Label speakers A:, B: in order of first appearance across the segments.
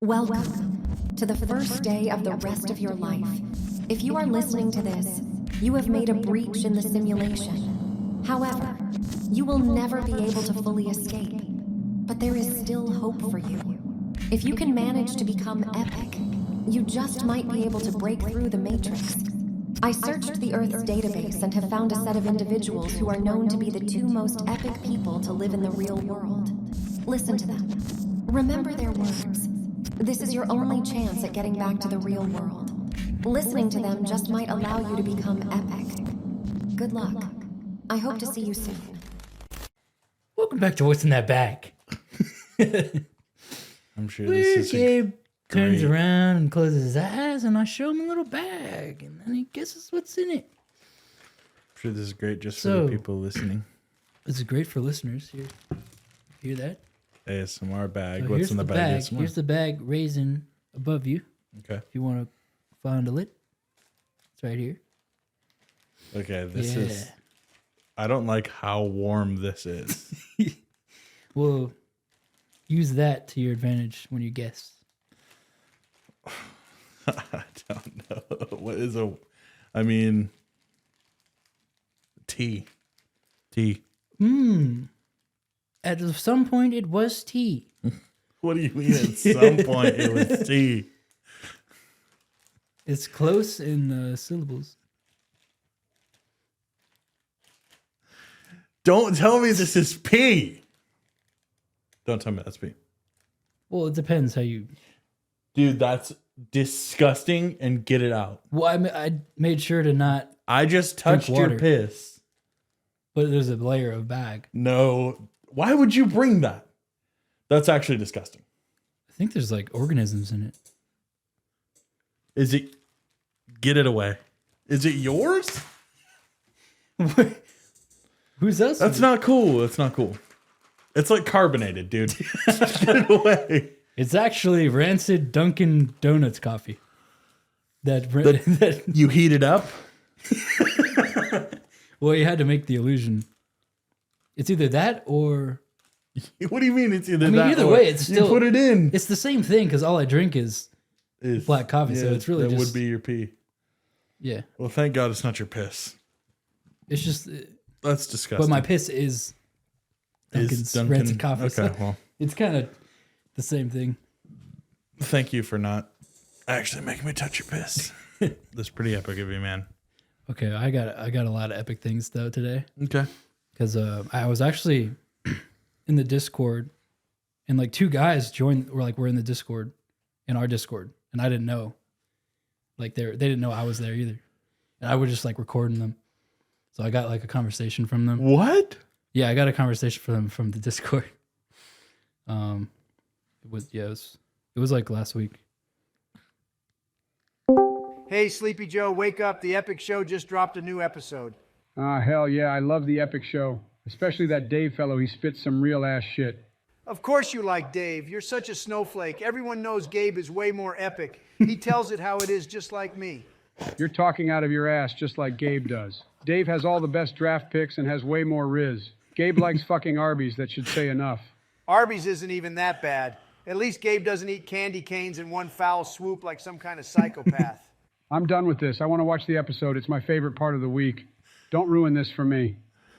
A: Welcome to the first day of the rest of your life. If you are listening to this, you have made a breach in the simulation. However, you will never be able to fully escape, but there is still hope for you. If you can manage to become epic, you just might be able to break through the Matrix. I searched the Earth's database and have found a set of individuals who are known to be the two most epic people to live in the real world. Listen to them. Remember their words. This is your only chance at getting back to the real world. Listening to them just might allow you to become epic. Good luck. I hope to see you soon.
B: Welcome back to What's in That Bag.
C: I'm sure this is
B: Gabe turns around and closes his eyes, and I show him a little bag, and then he guesses what's in it.
C: I'm sure this is great just for the people listening.
B: This is great for listeners. Hear that?
C: ASMR bag.
B: So
C: What's in the bag?
B: Here's the bag raisin above you.
C: Okay.
B: If you want to fondle it, it's right here.
C: Okay, this is... I don't like how warm this is.
B: Well, use that to your advantage when you guess.
C: I don't know. What is a... I mean... Tea.
B: At some point, it was tea.
C: What do you mean at some point it was tea?
B: It's close in syllables.
C: Don't tell me this is pee. Don't tell me that's pee.
B: Well, it depends how you...
C: Dude, that's disgusting, and get it out.
B: Well, I made sure to not...
C: I just touched your
B: water.
C: piss.
B: But there's a layer of bag.
C: No. Why would you bring that? That's actually disgusting.
B: I think there's like organisms in it.
C: Is it... Get it away. Is it yours?
B: Who's else?
C: That's not cool. That's not cool. It's like carbonated, dude. Get it away.
B: It's actually rancid Dunkin' Donuts coffee. That
C: You heat it up?
B: Well, you had to make the illusion. It's either that or...
C: What do you mean it's either
B: I mean,
C: that
B: either
C: or
B: way, it's still...
C: You put it in.
B: It's the same thing because all I drink is black coffee, so it's really
C: that
B: just...
C: would be your pee.
B: Yeah.
C: Well, thank God it's not your piss.
B: It's just...
C: That's disgusting.
B: But my piss is Dunkin's rancid coffee.
C: Okay,
B: So
C: well.
B: it's kind of the same thing.
C: Thank you for not actually making me touch your piss. That's pretty epic of you, man.
B: Okay, I got a lot of epic things though today.
C: Okay.
B: Because I was actually in the Discord, and like two guys were in the Discord, in our Discord, and I didn't know. Like they didn't know I was there either, and I was just like recording them. So I got like a conversation from them.
C: What?
B: Yeah, I got a conversation from them from the Discord. It was like last week.
D: Hey, Sleepy Joe, wake up. The Epic Show just dropped a new episode.
E: Hell yeah, I love the Epic Show. Especially that Dave fellow, he spits some real ass shit.
D: Of course you like Dave. You're such a snowflake. Everyone knows Gabe is way more epic. He tells it how it is, just like me.
E: You're talking out of your ass just like Gabe does. Dave has all the best draft picks and has way more riz. Gabe likes fucking Arby's, that should say enough.
D: Arby's isn't even that bad. At least Gabe doesn't eat candy canes in one foul swoop like some kind of psychopath.
E: I'm done with this. I want to watch the episode. It's my favorite part of the week. Don't ruin this for me.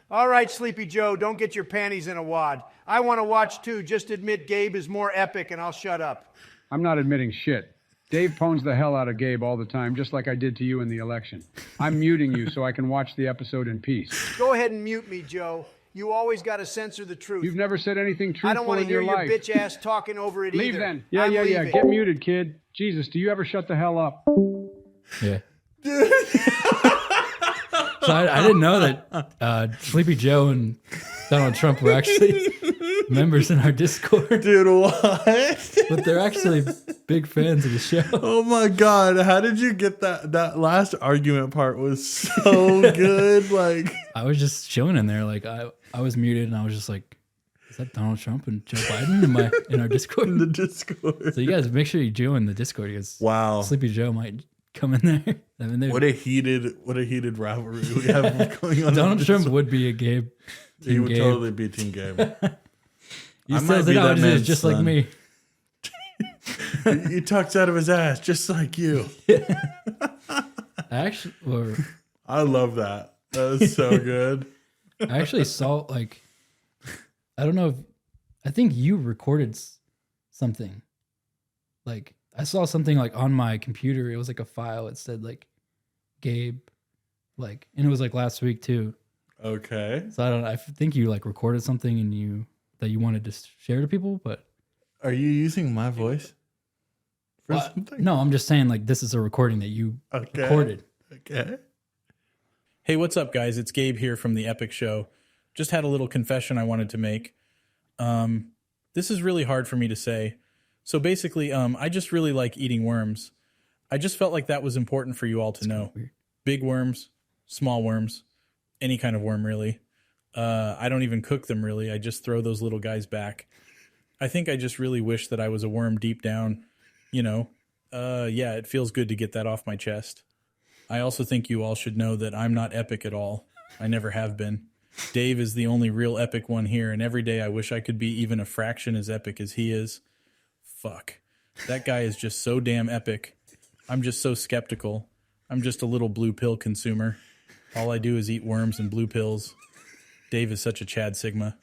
D: All right, Sleepy Joe, don't get your panties in a wad. I want to watch too. Just admit Gabe is more epic and I'll shut up.
E: I'm not admitting shit. Dave pones the hell out of Gabe all the time, just like I did to you in the election. I'm muting you so I can watch the episode in peace.
D: Go ahead and mute me, Joe. You always got to censor the truth.
E: You've never said anything truthful
D: I don't want to
E: in
D: hear
E: your
D: your
E: life.
D: bitch ass talking over it
E: Leave
D: either.
E: then. Yeah.
D: I'm leaving.
E: Get muted, kid. Jesus, do you ever shut the hell up?
B: Yeah. So I didn't know that Sleepy Joe and Donald Trump were actually members in our Discord.
C: Dude, what?
B: But they're actually big fans of the show.
C: Oh my God. How did you get that? That last argument part was so good. Like,
B: I was just chilling in there. Like I was muted and I was just like, is that Donald Trump and Joe Biden in our Discord?
C: in the Discord.
B: So you guys make sure you join the Discord because
C: Wow.
B: Sleepy Joe might come in there. I mean,
C: What a heated rivalry we have going on.
B: Donald Trump would be a Gabe.
C: He would
B: Gabe.
C: totally be Team Gabe.
B: He
C: I
B: says
C: might
B: it
C: be
B: out
C: that
B: as
C: man's
B: just like
C: son.
B: me.
C: He talks out of his ass just like you. I love that. That was so good.
B: I actually saw like, I don't know if, I think you recorded something. Like I saw something like on my computer. It was like a file. It said like Gabe, like, and it was like last week too.
C: Okay.
B: So I think you like recorded something and that you wanted to share to people, but.
C: Are you using my voice for something?
B: No, I'm just saying like this is a recording that you recorded.
C: Okay.
F: Hey, what's up, guys? It's Gabe here from the Epic Show. Just had a little confession I wanted to make. This is really hard for me to say. So basically, I just really like eating worms. I just felt like that was important for you all to know. Big worms, small worms, any kind of worm, really. I don't even cook them, really. I just throw those little guys back. I think I just really wish that I was a worm deep down, you know. Yeah, it feels good to get that off my chest. I also think you all should know that I'm not epic at all. I never have been. Dave is the only real epic one here, and every day I wish I could be even a fraction as epic as he is. Fuck. That guy is just so damn epic. I'm just so skeptical. I'm just a little blue pill consumer. All I do is eat worms and blue pills. Dave is such a Chad Sigma.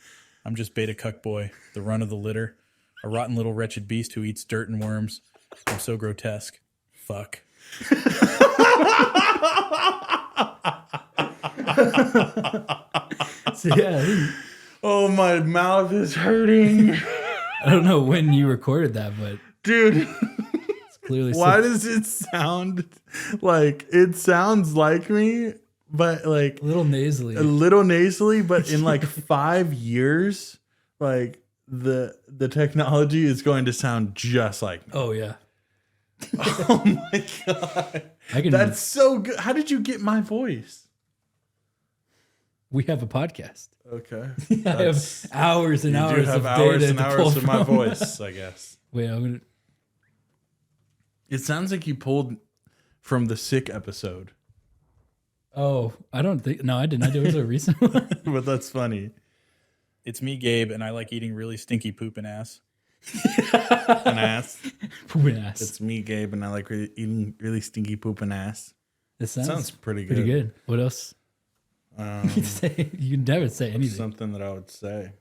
F: I'm just beta cuck boy, the run of the litter, a rotten little wretched beast who eats dirt and worms. I'm so grotesque. Fuck.
B: So, yeah.
C: Oh, my mouth is hurting.
B: I don't know when you recorded that, but
C: dude,
B: it's clearly.
C: Why does it sound like it sounds like me? But like
B: a little
C: nasally, but in like 5 years, like the technology is going to sound just like me.
B: Oh yeah.
C: Oh my god. That's so good. How did you get my voice?
B: We have a podcast.
C: Okay.
B: I have hours and hours of
C: hours
B: data
C: and
B: to
C: hours
B: pull
C: of my
B: from.
C: voice, I guess.
B: Wait, I'm gonna.
C: It sounds like you pulled from the Sick episode.
B: Oh, I don't think. No, I didn't. It was a recent one.
C: But that's funny.
F: It's me, Gabe, and I like eating really stinky poop and ass.
C: An ass.
B: Poop and ass.
C: It's me, Gabe, and I like eating really stinky poop and ass.
B: It sounds
C: pretty good.
B: Pretty good. What else? You can never say anything.
C: Something that I would say.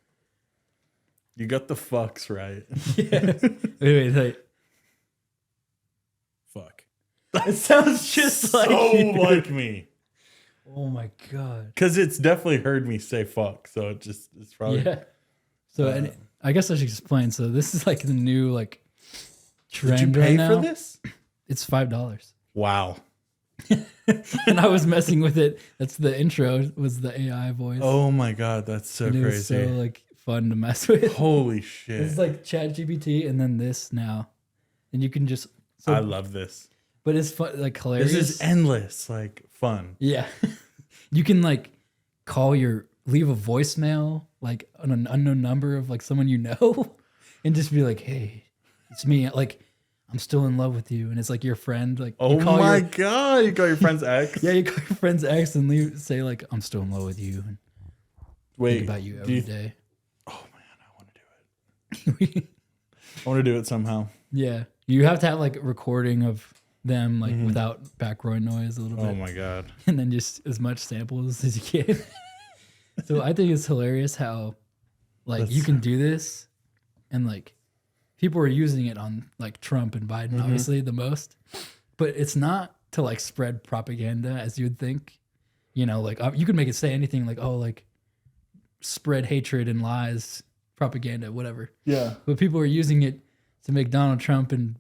C: You got the fucks right.
B: Yeah. Wait.
F: Fuck.
B: It sounds just like
C: like me.
B: Oh my god.
C: Because it's definitely heard me say fuck, so it's probably
B: So and I guess I should explain. So this is like the new like trend
C: Did you pay
B: right now.
C: for this?
B: It's $5.
C: Wow.
B: And I was messing with it. That's the intro. Was the AI voice?
C: Oh my god, that's so
B: and it
C: crazy.
B: was so like fun to mess with.
C: Holy shit!
B: It's like ChatGPT and then this now, and you can just.
C: I love this.
B: But it's fun, like hilarious.
C: This is endless, like fun.
B: Yeah, you can like leave a voicemail like on an unknown number of like someone you know, and just be like, "Hey, it's me. Like, I'm still in love with you," and it's like your friend. Like,
C: oh my god, you call your friend's ex?
B: Yeah, you call your friend's ex and say like, "I'm still in love with you," and think about you every day.
C: Oh man, I want to do it. I want to do it somehow.
B: Yeah, you have to have like a recording of them like without background noise a little bit.
C: Oh my god!
B: And then just as much samples as you can. So I think it's hilarious how like you can do this, and like people are using it on like Trump and Biden obviously the most, but it's not to like spread propaganda as you'd think. You know, like you could make it say anything like, oh, like spread hatred and lies, propaganda, whatever.
C: Yeah.
B: But people are using it to make Donald Trump and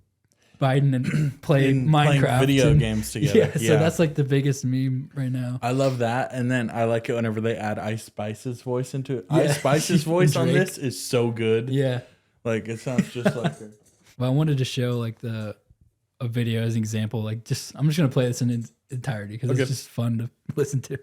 B: Biden and play Minecraft
C: video games together.
B: Yeah, so that's like the biggest meme right now.
C: I love that, and then I like it whenever they add Ice Spice's voice into it. Ice Spice's voice on this is so good.
B: Yeah,
C: like it sounds just like her.
B: Well, I wanted to show like a video as an example. Like I'm just gonna play this in its entirety because it's just fun to listen to.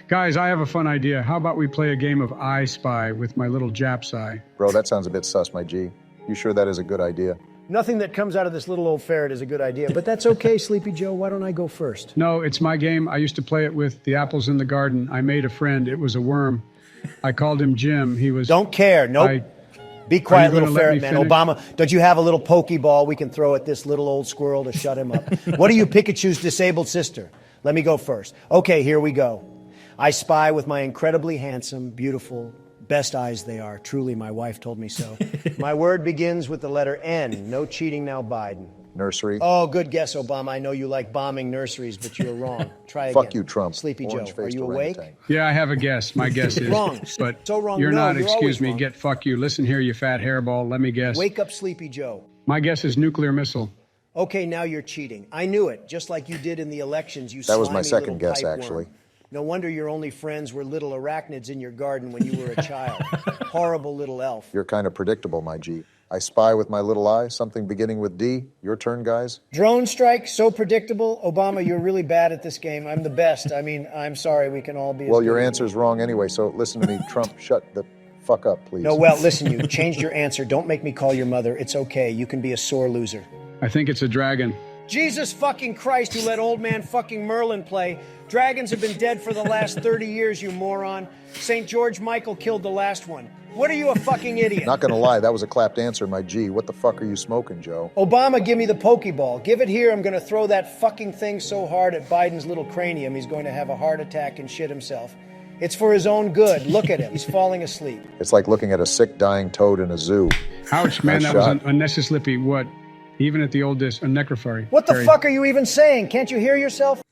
E: Guys, I have a fun idea. How about we play a game of I Spy with my little Japs eye?
G: Bro, that sounds a bit sus, my G. You sure that is a good idea?
D: Nothing that comes out of this little old ferret is a good idea, but that's okay, Sleepy Joe. Why don't I go first?
E: No, it's my game. I used to play it with the apples in the garden. I made a friend. It was a worm. I called him Jim. He was...
D: Don't care. Nope.
H: Be quiet,
E: gonna
H: little
E: let
H: ferret
E: me
H: man.
E: finish?
H: Obama, don't you have a little pokeball we can throw at this little old squirrel to shut him up? What are you, Pikachu's disabled sister? Let me go first. Okay, here we go. I spy with my incredibly handsome, beautiful, best eyes they are. Truly, my wife told me so. My word begins with the letter N. No cheating now, Biden.
G: Nursery.
H: Oh, good guess, Obama. I know you like bombing nurseries, but you were wrong. Try again.
G: Fuck you, Trump.
H: Sleepy Joe, are
G: Orange-faced
H: you awake?
G: orangutan.
E: Yeah, I have a guess. My guess is.
H: Wrong.
E: But
H: So wrong.
E: you're
H: No,
E: not,
H: you're
E: excuse
H: always
E: me,
H: wrong.
E: get fuck you. Listen here, you fat hairball. Let me guess.
H: Wake up, Sleepy Joe.
E: My guess is nuclear missile.
H: Okay, now you're cheating. I knew it, just like you did in the elections, you
G: That was my
H: slimy
G: second
H: little
G: guess,
H: pipeworm.
G: actually.
H: No wonder your only friends were little arachnids in your garden when you were a child. Horrible little elf.
G: You're kind of predictable, my G. I spy with my little eye, something beginning with D. Your turn, guys.
H: Drone strike, so predictable. Obama, you're really bad at this game. I'm the best. I mean, I'm sorry, we can all be.
G: Well,
H: as
G: your
H: good.
G: answer's wrong anyway, so listen to me, Trump. Shut the fuck up, please.
H: No, well, listen, you changed your answer. Don't make me call your mother. It's okay. You can be a sore loser.
E: I think it's a dragon.
H: Jesus fucking Christ, you let old man fucking Merlin play. Dragons have been dead for the last 30 years, you moron. St. George Michael killed the last one. What are you, a fucking idiot?
G: Not gonna lie, that was a clapped answer, my G. What the fuck are you smoking, Joe?
H: Obama, give me the Pokeball. Give it here. I'm going to throw that fucking thing so hard at Biden's little cranium, he's going to have a heart attack and shit himself. It's for his own good. Look at him. He's falling asleep.
G: It's like looking at a sick, dying toad in a zoo.
E: Ouch, man,
G: Nice
E: that was
G: shot.
E: unnecessarily what? Even at the oldest, a necrophory.
H: What the
E: Very-
H: fuck are you even saying? Can't you hear yourself?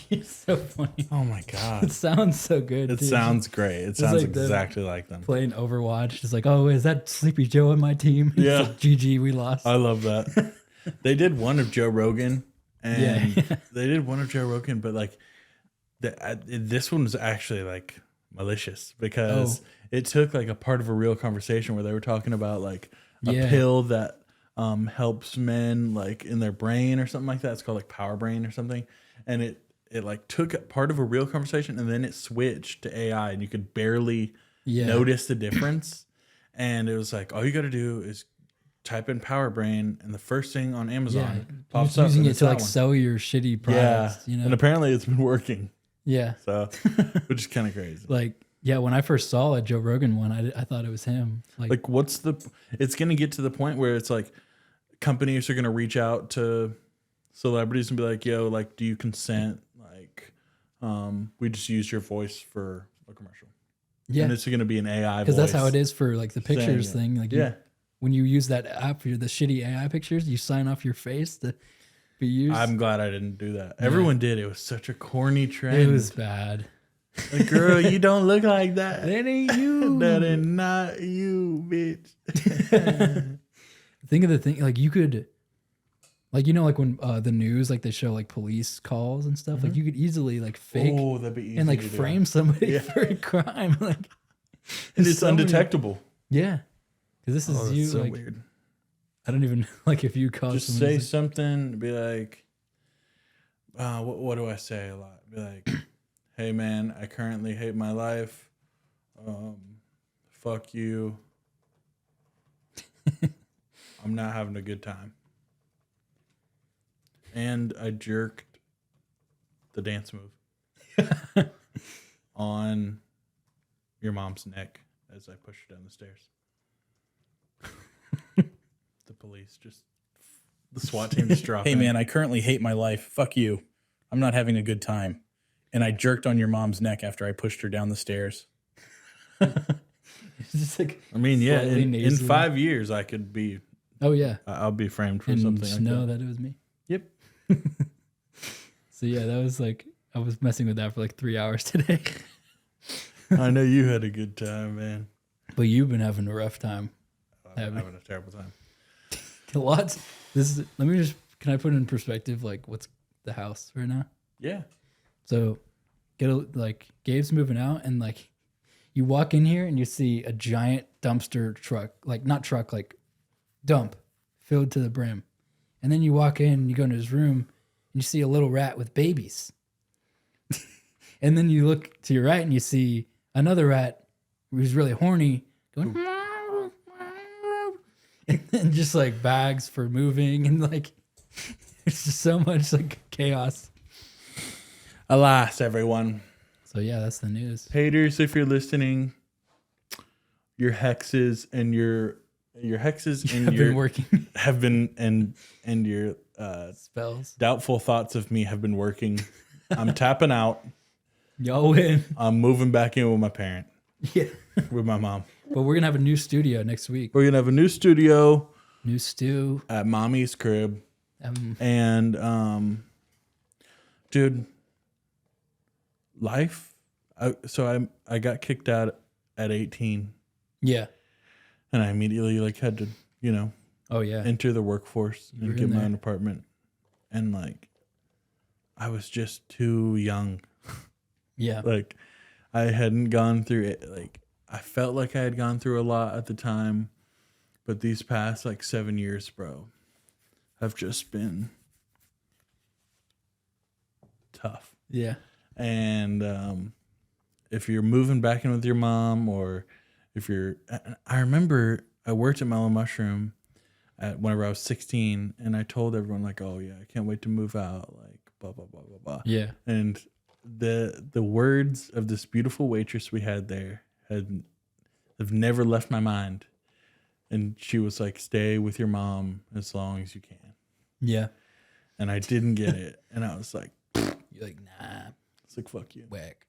B: It's so funny.
C: Oh my god.
B: It sounds so good.
C: It
B: dude.
C: sounds great. It sounds
B: like the-
C: exactly like them.
B: Playing Overwatch. It's like, oh, is that Sleepy Joe on my team? It's
C: Yeah.
B: like, GG, we lost.
C: I love that. They did one of Joe Rogan, and
B: Yeah.
C: they did one of Joe Rogan, but like this one was actually like malicious because it took like a part of a real conversation where they were talking about like a
B: Yeah.
C: pill that helps men like in their brain or something like that. It's called like Power Brain or something, and it like took part of a real conversation and then it switched to AI, and you could barely
B: Yeah.
C: notice the difference. And it was like all you got to do is type in Power Brain, and the first thing on
B: Yeah.
C: Amazon
B: You're
C: pops up.
B: using
C: and
B: it
C: it's
B: to
C: that
B: like
C: one.
B: sell your shitty
C: Yeah,
B: products, you know?
C: and apparently it's been working.
B: Yeah.
C: So, which is kind of crazy.
B: Like, yeah, when I first saw a Joe Rogan one, I thought it was him.
C: Like, what's the? It's gonna get to the point where it's like companies are gonna reach out to celebrities and be like, "Yo, like, do you consent? Like, we just use your voice for a commercial."
B: yeah.
C: And it's gonna be an AI
B: Because that's how
C: voice
B: it is for like the pictures
C: it.
B: thing. Like,
C: Yeah.
B: when you use that app for the shitty AI pictures, you sign off your face to be used.
C: I'm glad I didn't do that. Everyone did. It was such a corny trend.
B: It was bad.
C: like, girl, you don't look like that.
B: That ain't you.
C: That is not you, bitch.
B: Think of the thing, like you could, like, you know, like when the news, like they show like police calls and stuff, like you could easily like fake
C: Oh, that'd be easy
B: and like
C: to do.
B: frame somebody
C: Yeah.
B: for a crime. Like,
C: And
B: there's
C: it's
B: so many-
C: undetectable.
B: Yeah. Because this is
C: Oh, that's
B: you.
C: so
B: like,
C: weird.
B: I don't even like if you call
C: Just
B: someone
C: say
B: who's,
C: something. Be like, what do I say a lot? Be like, hey man, I currently hate my life. Fuck you. I'm not having a good time. And I jerked the dance move on your mom's neck as I pushed her down the stairs. The police just, the SWAT team just dropped
F: Hey
C: in.
F: man, I currently hate my life. Fuck you. I'm not having a good time. And I jerked on your mom's neck after I pushed her down the stairs.
B: it's just like,
C: I mean, yeah,
B: slightly
C: in
B: nasally.
C: 5 years, I could be,
B: oh yeah,
C: I'll be framed for
B: and
C: something
B: just
C: like
B: know
C: that.
B: that it was me.
C: Yep.
B: So yeah, that was like I was messing with that for like 3 hours today.
C: I know you had a good time, man.
B: But you've been having a rough time.
C: I'm having a terrible time.
B: Lots. This is. Let me just. Can I put in perspective like what's the house right now?
C: Yeah.
B: So, like Gabe's moving out, and like you walk in here and you see a giant dumpster truck, like not truck, like dump filled to the brim, and then you walk in and you go into his room and you see a little rat with babies, and then you look to your right and you see another rat who's really horny going. And then just like bags for moving and like it's just so much like chaos.
C: Alas, everyone.
B: So yeah, that's the news.
C: Haters, if you're listening, your hexes and your your hexes and
B: Have
C: your
B: been working.
C: have been and your
B: Spells.
C: doubtful thoughts of me have been working. I'm tapping out.
B: Y'all win.
C: I'm moving back in with my parent,
B: Yeah.
C: with my mom.
B: But we're gonna have a new studio next week.
C: We're gonna have a new studio
B: New stew.
C: at mommy's crib, and dude, life. I got kicked out at 18,
B: Yeah.
C: and I immediately like had to
B: Oh yeah.
C: enter the workforce
B: were
C: and get
B: in
C: my
B: there.
C: own apartment, and like I was just too young.
B: Yeah.
C: Like I hadn't gone through it. Like I felt like I had gone through a lot at the time, but these past like 7 years, bro, have just been tough.
B: Yeah.
C: And if you're moving back in with your mom, or if you're, I remember I worked at Mellow Mushroom whenever I was 16, and I told everyone like, "Oh yeah, I can't wait to move out." Like blah blah blah blah blah.
B: Yeah.
C: And the words of this beautiful waitress we had there have never left my mind. And she was like, "Stay with your mom as long as you can."
B: Yeah.
C: And I didn't get it, and I was like,
B: You're like, nah,
C: "It's like fuck you."
B: whack.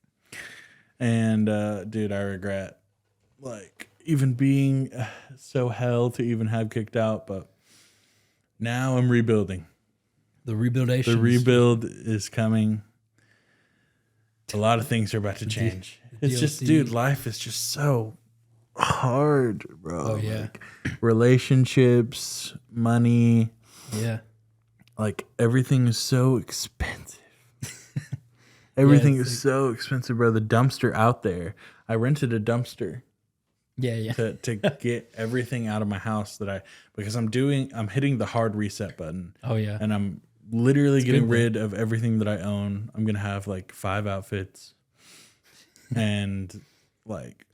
C: And dude, I regret like even being so hell to even have kicked out, but now I'm rebuilding.
B: The rebuildation.
C: The rebuild is coming. A lot of things are about to change. It's just,
B: DLC.
C: dude, life is just so hard, bro.
B: Oh, yeah.
C: Like, relationships, money,
B: Yeah.
C: like everything is so expensive. Everything
B: it's
C: is so expensive, bro. The dumpster out there. I rented a dumpster
B: Yeah. Yeah.
C: to get everything out of my house because I'm hitting the hard reset button.
B: Oh yeah.
C: And I'm literally getting
B: good,
C: rid of everything that I own. I'm going to have like 5 outfits and like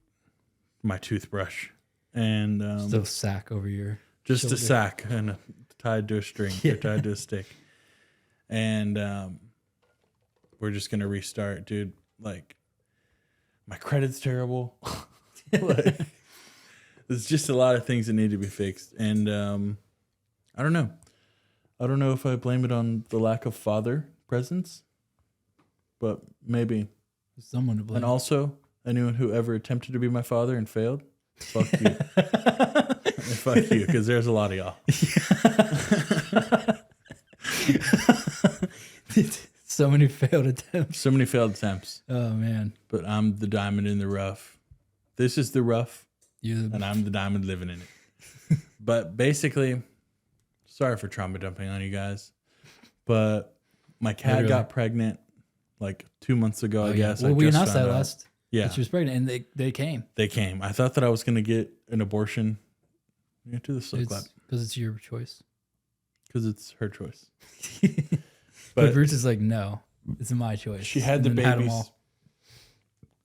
C: my toothbrush and
B: Still sack over your
C: just
B: shoulder.
C: a sack and tied to a string or tied to a stick. And we're just going to restart, dude. Like my credit's terrible. Like, there's just a lot of things that need to be fixed. And I don't know. I don't know if I blame it on the lack of father presence, but maybe.
B: Someone to blame.
C: And also, anyone who ever attempted to be my father and failed, fuck you. Fuck you, because there's a lot of y'all.
B: So many failed attempts.
C: So many failed attempts,
B: Oh man.
C: but I'm the diamond in the rough. This is the rough,
B: You.
C: and I'm the diamond living in it. But basically, sorry for trauma dumping on you guys, but my cat
B: Literally.
C: got pregnant like 2 months ago, I guess.
B: Well,
C: I
B: we
C: just
B: announced
C: found
B: that
C: out.
B: last.
C: Yeah.
B: That she was pregnant, and they came.
C: They came. I thought that I was going to get an abortion. Yeah, do the slow clap.
B: Because it's your choice.
C: Because it's her choice.
B: But Bruce is like, no, it's my choice.
C: She had the
B: And then had 'em
C: babies.
B: all.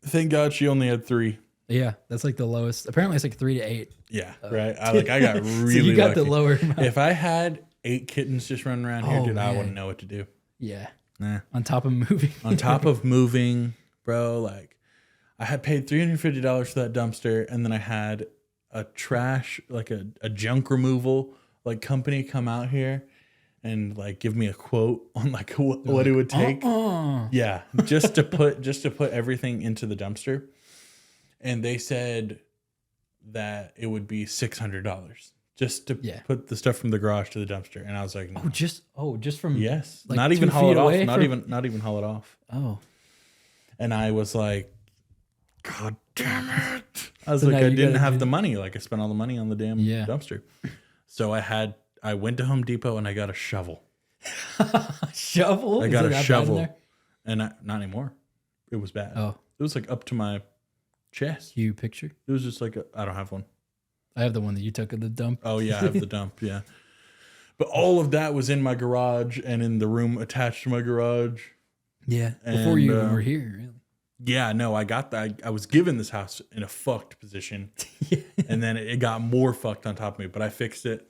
C: Thank God she only had 3.
B: Yeah, that's like the lowest. Apparently, it's like 3 to 8.
C: Yeah, right. I got really
B: So you got the
C: lucky.
B: lower amount.
C: If I had 8 kittens just running around here,
B: Oh,
C: dude, I
B: man.
C: wouldn't know what to do.
B: Yeah.
C: Nah.
B: On top of moving.
C: On top of moving, bro, like I had paid $350 for that dumpster, and then I had a trash, like a junk removal like company come out here and like give me a quote on like what it would take. Yeah, just to put everything into the dumpster. And they said that it would be $600 just to put the stuff from the garage to the dumpster. And I was like, no.
B: Just from
C: Yes.
B: like
C: Not
B: 2
C: even haul
B: feet
C: it off.
B: away
C: Not
B: from-
C: even haul it off.
B: Oh,
C: And I was like, God damn it. I was
B: So
C: like,
B: now
C: I
B: you
C: didn't
B: gotta
C: have
B: do-
C: the money. Like I spent all the money on the damn dumpster. So I went to Home Depot and I got a shovel.
B: shovel.
C: I
B: Is
C: got
B: it
C: a
B: that bad in
C: shovel.
B: there?
C: And not anymore. It was bad.
B: Oh,
C: It was like up to my chest.
B: you picture?
C: It was just like, I don't have one.
B: I have the one that you took at the dump.
C: Oh yeah, I have the dump. Yeah. But all of that was in my garage and in the room attached to my garage.
B: Yeah, before
C: And,
B: you even were here, really.
C: Yeah, no, I got that. I was given this house in a fucked position, and then it got more fucked on top of me. But I fixed it.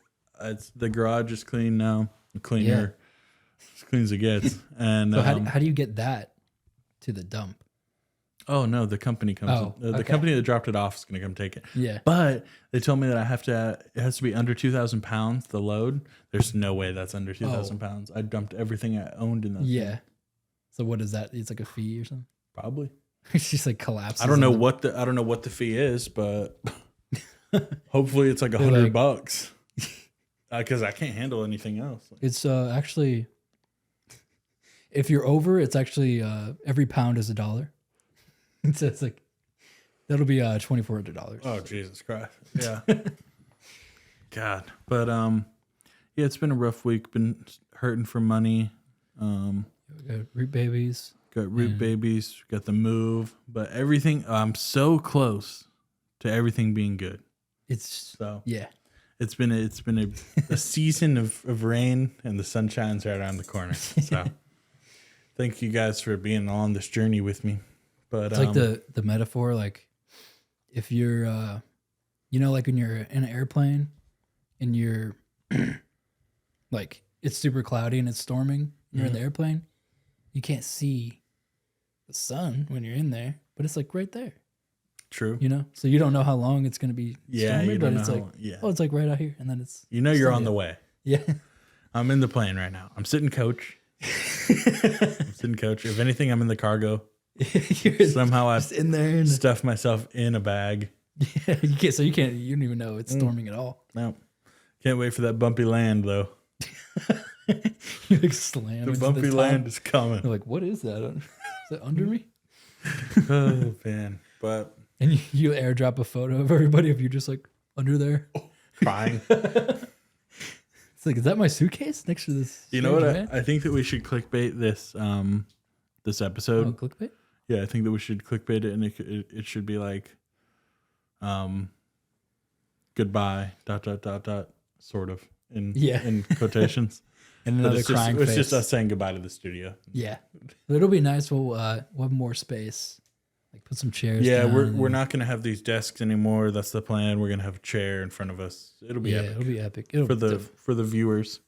C: The garage is clean now, cleaner, as clean as it gets. And
B: So how do you get that to the dump?
C: Oh no, the company comes.
B: Oh,
C: The
B: okay.
C: company that dropped it off is going to come take it.
B: Yeah.
C: But they told me that I have to. It has to be under 2,000 pounds. The load. There's no way that's under 2,000 pounds. I dumped everything I owned in that.
B: Yeah. So what is that? It's like a fee or something.
C: Probably.
B: It's just like collapses.
C: I don't know
B: on the-
C: I don't know what the fee is, but hopefully it's like
B: They're
C: $100 because I can't handle anything else.
B: It's actually, if you're over, it's actually every pound is $1. So it's like that'll be $2,400.
C: Oh Jesus Christ! Yeah. God, but yeah, it's been a rough week. Been hurting for money.
B: We got root babies.
C: Got root babies. Got the move, but everything. I'm so close to everything being good.
B: It's
C: So
B: yeah.
C: it's been a season of rain, and the sunshine's right around the corner. So thank you guys for being on this journey with me. But
B: It's like the metaphor, like if you're, like when you're in an airplane and you're like, it's super cloudy and it's storming, you're in the airplane, you can't see the sun when you're in there, but it's like right there,
C: true.
B: so you don't know how long it's going to be
C: Yeah,
B: stormy,
C: you
B: but
C: don't
B: it's
C: know
B: like,
C: how long- yeah.
B: oh, it's like right out here. And then it's,
C: You're
B: still
C: on the
B: there.
C: way.
B: Yeah.
C: I'm in the plane right now. I'm sitting coach. I'm sitting coach. If anything, I'm in the cargo.
B: You're
C: Somehow I've
B: just in there and
C: stuffed myself in a bag.
B: you don't even know it's storming at all.
C: No. Can't wait for that bumpy land though.
B: You like slam
C: The
B: into
C: bumpy
B: top.
C: land is coming.
B: You're like, what is that? Is that under me?
C: Oh man. But
B: And you airdrop a photo of everybody if you're just like under there.
C: crying.
B: It's like, is that my suitcase next to this?
C: You know what?
B: strange man?
C: I think that we should clickbait this episode.
B: Oh, clickbait?
C: Yeah, I think that we should clickbait it, and it should be like, goodbye, ... sort of in quotations.
B: And
C: But
B: another
C: it's just,
B: crying
C: it's
B: face.
C: just us saying goodbye to the studio.
B: Yeah. But it'll be nice. We'll have more space. Like put some chairs
C: Yeah,
B: down
C: we're
B: and-
C: not gonna have these desks anymore. That's the plan. We're gonna have a chair in front of us. It'll be epic
B: it'll be epic. It'll
C: for
B: be
C: the
B: diff-
C: for the viewers.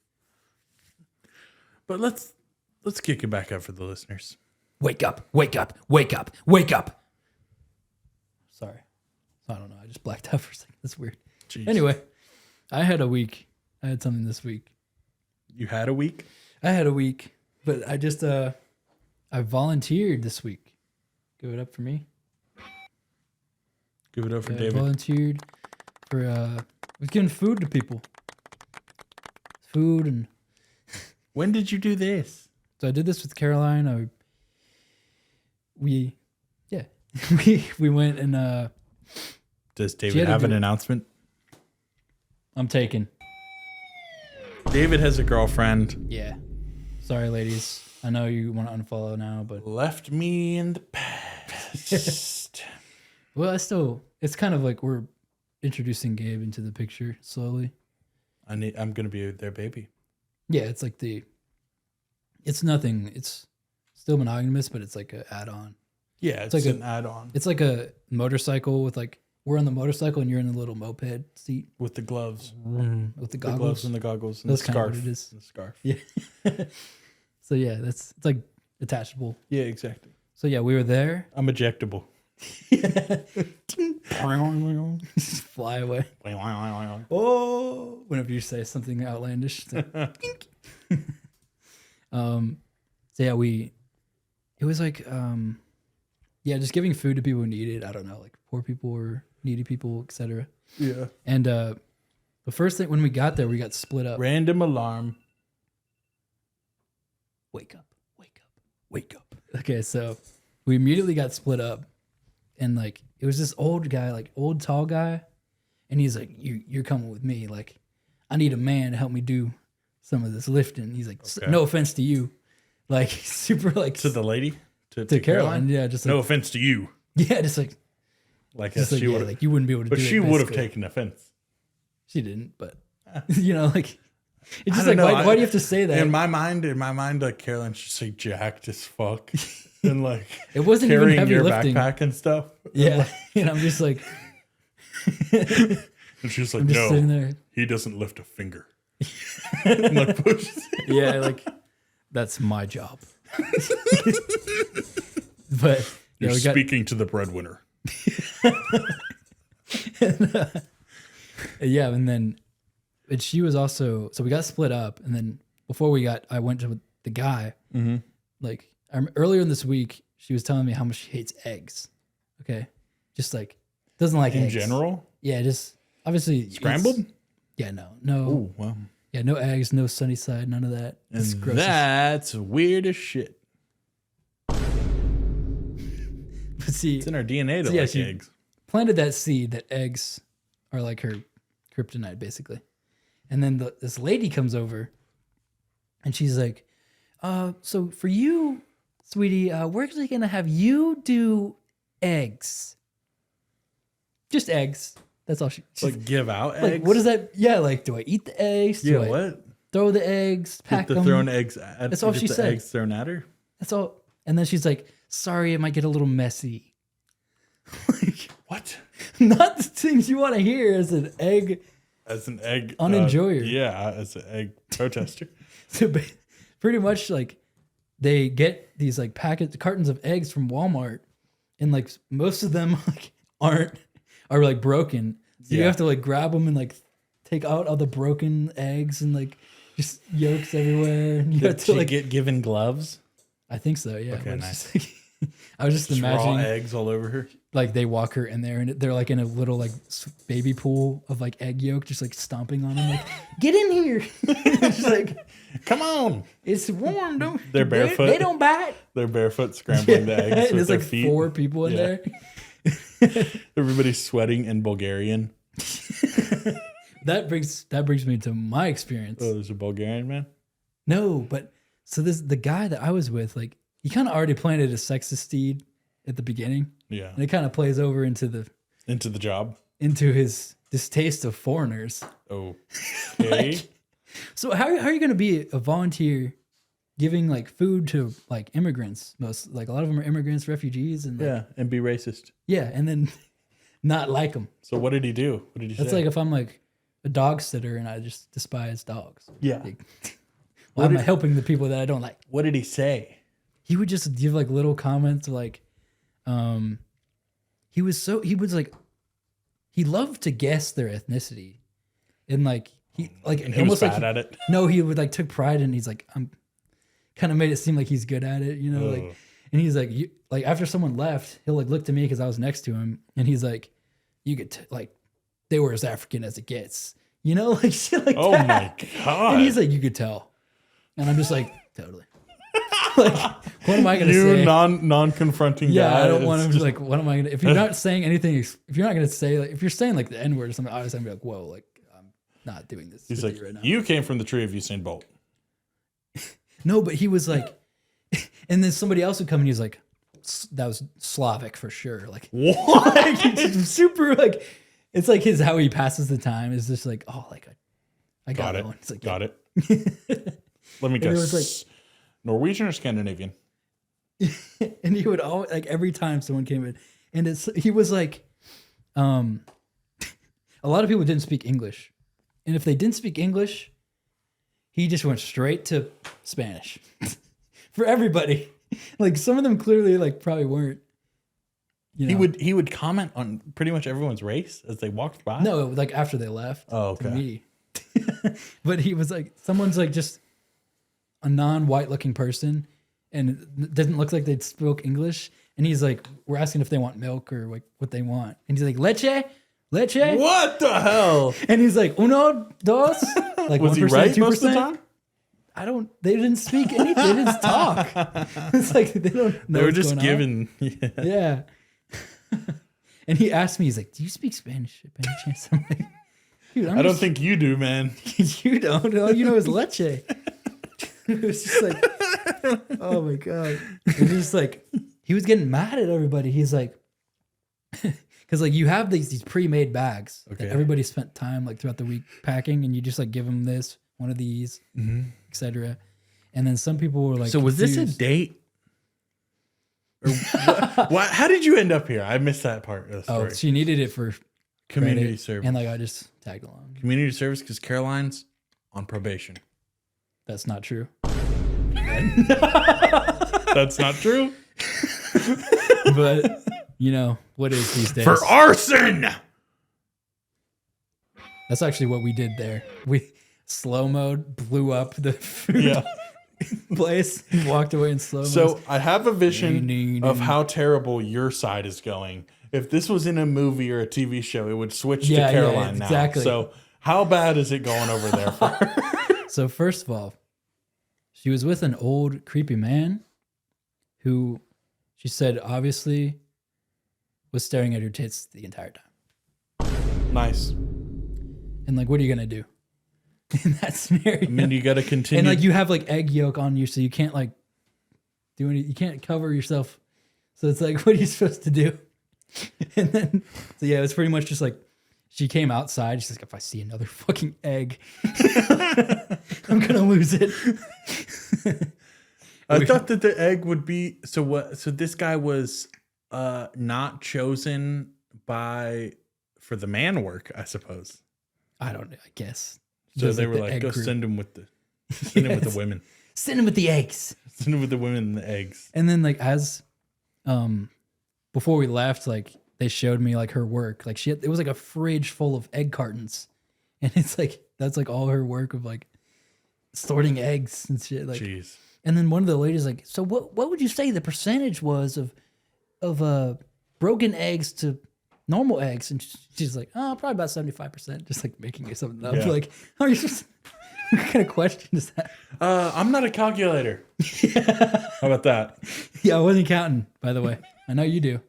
C: But let's kick it back up for the listeners.
B: Wake up, wake up, wake up, wake up. Sorry. I don't know. I just blacked out for a second. That's weird.
C: Jeez.
B: Anyway, I had something this week.
C: You had a week?
B: I had a week, but I just I volunteered this week. Give it up for me.
C: Give it up for
B: I
C: David.
B: volunteered for was giving food to people. Food and
C: When did you do this?
B: so I did this with Caroline. We went and
C: Does
B: She
C: David
B: had to
C: have an
B: do-
C: announcement?
B: I'm taken.
C: David has a girlfriend.
B: Yeah. Sorry, ladies. I know you want to unfollow now, but
C: Left me in the past.
B: well, it's kind of like we're introducing Gabe into the picture slowly.
C: I'm gonna be their baby.
B: Yeah, it's like it's nothing. It's still monogamous, but it's like an add-on.
C: Yeah, it's
B: like
C: an
B: a-
C: add-on
B: It's like a motorcycle with like we're on the motorcycle and you're in the little moped seat
C: with the gloves,
B: with the
C: the gloves
B: goggles.
C: and the goggles and
B: That's
C: the
B: kinda
C: scarf.
B: what it is.
C: And the scarf.
B: Yeah. So yeah, it's like attachable.
C: Yeah, exactly.
B: So yeah, we were there.
C: I'm ejectable.
B: Just fly away. Oh, whenever you say something outlandish. It's like, so yeah, it was like, just giving food to people who need it. I don't know, like poor people or needy people, etc.
C: Yeah.
B: And the first thing when we got there, we got split up.
C: Random alarm.
B: Wake up, wake up, wake up. Okay, so we immediately got split up, and like it was this old guy, like old tall guy, and he's like, "You're coming with me. Like, I need a man to help me do some of this lifting." He's like,
C: Okay.
B: "No offense to you," like super like
C: To the lady? To
B: Caroline, yeah, just like,
C: No offense to you.
B: yeah, just like
C: Like,
B: just
C: yes,
B: like,
C: she
B: yeah,
C: would have.
B: like you wouldn't be able to
C: But
B: do it.
C: she would have
B: basically.
C: taken offense.
B: She didn't, but like it's
C: I
B: just
C: don't
B: like
C: know,
B: why do you have to say that?
C: In my mind, like Caroline's just like jacked as fuck. And like
B: It wasn't even
C: carrying
B: heavy
C: your
B: lifting.
C: backpack and stuff.
B: Yeah, and I'm just like
C: And she's like,
B: I'm just sitting
C: no,
B: there.
C: he doesn't lift a finger. And like pushes it.
B: Yeah, like that's my job. But
C: You're
B: we got-
C: speaking to the breadwinner.
B: Yeah, and she was also, so we got split up, and then before I went to the guy, like earlier in this week, she was telling me how much she hates eggs. Okay, just like doesn't like
C: In
B: eggs.
C: general?
B: Yeah, just obviously
C: Scrambled?
B: Yeah, no,
C: Oh, wow.
B: yeah, no eggs, no sunny side, none of that. It's
C: And
B: gross.
C: that's weird as shit.
B: But see,
C: It's in our DNA to
B: So, yeah,
C: like
B: she-
C: eggs.
B: planted that seed that eggs are like her kryptonite, basically. And then this lady comes over, and she's like, "So for you, sweetie, we're actually gonna have you do eggs, just eggs. That's all she's
C: Like give out
B: like.
C: eggs?
B: What is that? Yeah, like, do I eat the eggs? Do
C: Yeah,
B: I
C: what?
B: throw the eggs? Pack
C: Get the
B: them?
C: thrown eggs at
B: That's all
C: get
B: she
C: the
B: said.
C: eggs thrown at her?
B: That's all. And then she's like, "Sorry, it might get a little messy." Like,
C: What?
B: not the things you want to hear as an egg.
C: As an egg
B: Unenjoyer.
C: Yeah, as an egg protester.
B: So pretty much like they get these like cartons of eggs from Walmart, and like most of them like are like broken. So you
C: Yeah.
B: have to like grab them and like take out all the broken eggs and like just yolks everywhere. And you have
C: Did
B: to
C: she
B: like
C: get given gloves?
B: I think so, yeah.
C: Okay,
B: But it's
C: nice.
B: just, like, I was just
C: Just raw
B: imagining
C: eggs all over her.
B: like they walk her in there and they're like in a little like baby pool of like egg yolk, just like stomping on them, like get in here. It's like
C: Come on.
B: it's warm. Don't
C: They're barefoot.
B: They don't bite.
C: They're barefoot scrambling the eggs
B: and
C: with
B: there's
C: their
B: like
C: feet.
B: 4 people in
C: Yeah.
B: there.
C: Everybody's sweating in Bulgarian.
B: That brings me to my experience.
C: Oh, there's a Bulgarian man?
B: No, but so the guy that I was with, like he kind of already planted a sexist seed at the beginning,
C: Yeah.
B: and it kind of plays over into
C: Into the job.
B: his distaste of foreigners.
C: Oh. Okay.
B: Like, so how are you going to be a volunteer giving like food to like immigrants? Most like a lot of them are immigrants, refugees, and like,
C: yeah, and be racist.
B: yeah, and then not like them.
C: So what did he do? What did he
B: That's
C: say?
B: like if I'm like a dog sitter and I just despise dogs.
C: Yeah.
B: Like, why am I helping the people that I don't like?
C: What did he say?
B: He would just give like little comments like, he loved to guess their ethnicity, and like he
C: was
B: almost
C: bad
B: like
C: at it?
B: No, he would like took pride in. He's like kind of made it seem like he's good at it, you know, like.
C: Ugh.
B: And he's like, like after someone left, he'll like look to me because I was next to him, and he's like, you could like, they were as African as it gets, you know, like shit like
C: Oh
B: that.
C: my God.
B: And he's like, you could tell, and I'm just like, totally. Like, what am I gonna
C: New
B: say?
C: non-confronting
B: Yeah,
C: guy.
B: I don't
C: is
B: want to
C: just-
B: like. What am I gonna? If you're not saying anything, if you're not gonna say like, if you're saying like the N word or something, obviously I'm gonna be like, whoa, like I'm not doing this.
C: He's
B: with
C: like,
B: you right now.
C: you came from the tree of Usain Bolt.
B: No, but he was like, and then somebody else would come and he's like, that was Slavic for sure. Like,
C: What?
B: like, it's super like, it's like how he passes the time is just like, oh, like I got,
C: Got
B: that
C: it.
B: one. It's like,
C: Got it. Let me
B: it
C: guess.
B: was like-
C: Norwegian or Scandinavian?
B: And he would always like every time someone came in, and he was like, a lot of people didn't speak English, and if they didn't speak English, he just went straight to Spanish for everybody. Like some of them clearly like probably weren't. You know.
C: He would comment on pretty much everyone's race as they walked by.
B: No, like after they left.
C: Oh,
B: To
C: okay.
B: me. But he was like, someone's like just a non-white looking person, and it doesn't look like they spoke English. And he's like, we're asking if they want milk or like what they want. And he's like, leche.
C: What the hell?
B: And he's like, uno, dos. Like
C: Was he
B: 1%,
C: right most of the
B: 2%?
C: time?
B: They didn't speak anything. They didn't talk. It's like, they don't know
C: They were
B: what's
C: just
B: going on.
C: giving. Yeah.
B: Yeah. And he asked me, he's like, do you speak Spanish by any chance? I'm like, dude,
C: I don't think you do, man.
B: you don't. All you know is leche. It was just like, oh my God. It was just like, he was getting mad at everybody. He's like, because like you have these pre-made bags
C: Okay.
B: that everybody spent time like throughout the week packing, and you just like give them this, one of these, etc. And then some people were like,
C: So was this a
B: confused.
C: date? Or what? How did you end up here? I missed that part of the story.
B: Oh, she needed it for
C: Community
B: credit,
C: service.
B: and like I just tagged along.
C: Community service because Caroline's on probation.
B: That's not true.
C: That's not true.
B: But you know what is these days?
C: For arson.
B: That's actually what we did there. We slow mode blew up the food place and walked away in slow mo.
C: So I have a vision of how terrible your side is going. If this was in a movie or a TV show, it would switch to Caroline now.
B: Exactly.
C: So how bad is it going over there for her?
B: So first of all, she was with an old creepy man who she said obviously was staring at her tits the entire time.
C: Nice.
B: And like, what are you gonna do in that scenario?
C: I mean, you got to continue.
B: And like, you have like egg yolk on you, so you can't like do any. You can't cover yourself. So it's like, what are you supposed to do? And then, so yeah, it's pretty much just like she came outside. She's like, if I see another fucking egg, I'm gonna lose it.
C: I thought that the egg would be so. What? So this guy was not chosen for the man work, I suppose.
B: I don't know. I guess.
C: So
B: Just
C: they were
B: the
C: like,
B: egg
C: go
B: group.
C: send him with the women.
B: Send him with the eggs.
C: Send him with the women and the eggs.
B: And then like as before we left, like they showed me like her work. Like it was like a fridge full of egg cartons. And it's like that's like all her work of like sorting eggs and shit. Like,
C: jeez.
B: And then one of the ladies like, so what would you say the percentage was of broken eggs to normal eggs? And she's like, oh, probably about 75%. Just like making something up.
C: Yeah.
B: Like, how are you just what kind of question is that?
C: I'm not a calculator. How about that?
B: Yeah, I wasn't counting, by the way. I know you do.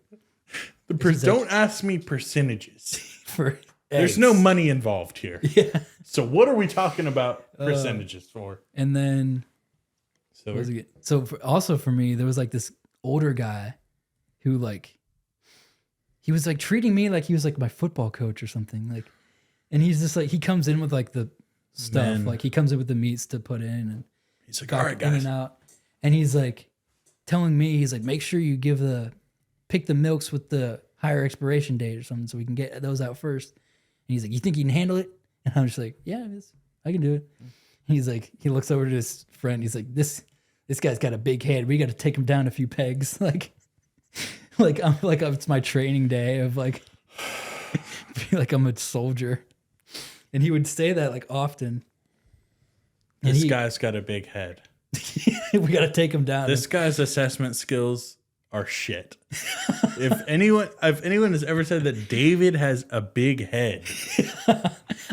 C: Don't ask me percentages.
B: For
C: There's
B: eggs.
C: no money involved here.
B: Yeah.
C: So what are we talking about percentages for?
B: And then also for me, there was like this older guy who like he was like treating me like he was like my football coach or something. Like, and he's just like he comes in with like the stuff,
C: Man.
B: like he comes in with the meats to put in, and
C: He's like, all right,
B: in
C: guys.
B: and out. And he's like telling me, he's like, make sure you pick the milks with the higher expiration date or something, so we can get those out first. And he's like, you think you can handle it? And I'm just like, yeah, I can do it. And he's like, he looks over to his friend. He's like, this guy's got a big head. We got to take him down a few pegs. Like it's my training day of like, feel like I'm a soldier. And he would say that like often. And
C: This guy's got a big head.
B: we got to take him down.
C: This guy's assessment skills are shit. If anyone has ever said that David has a big head,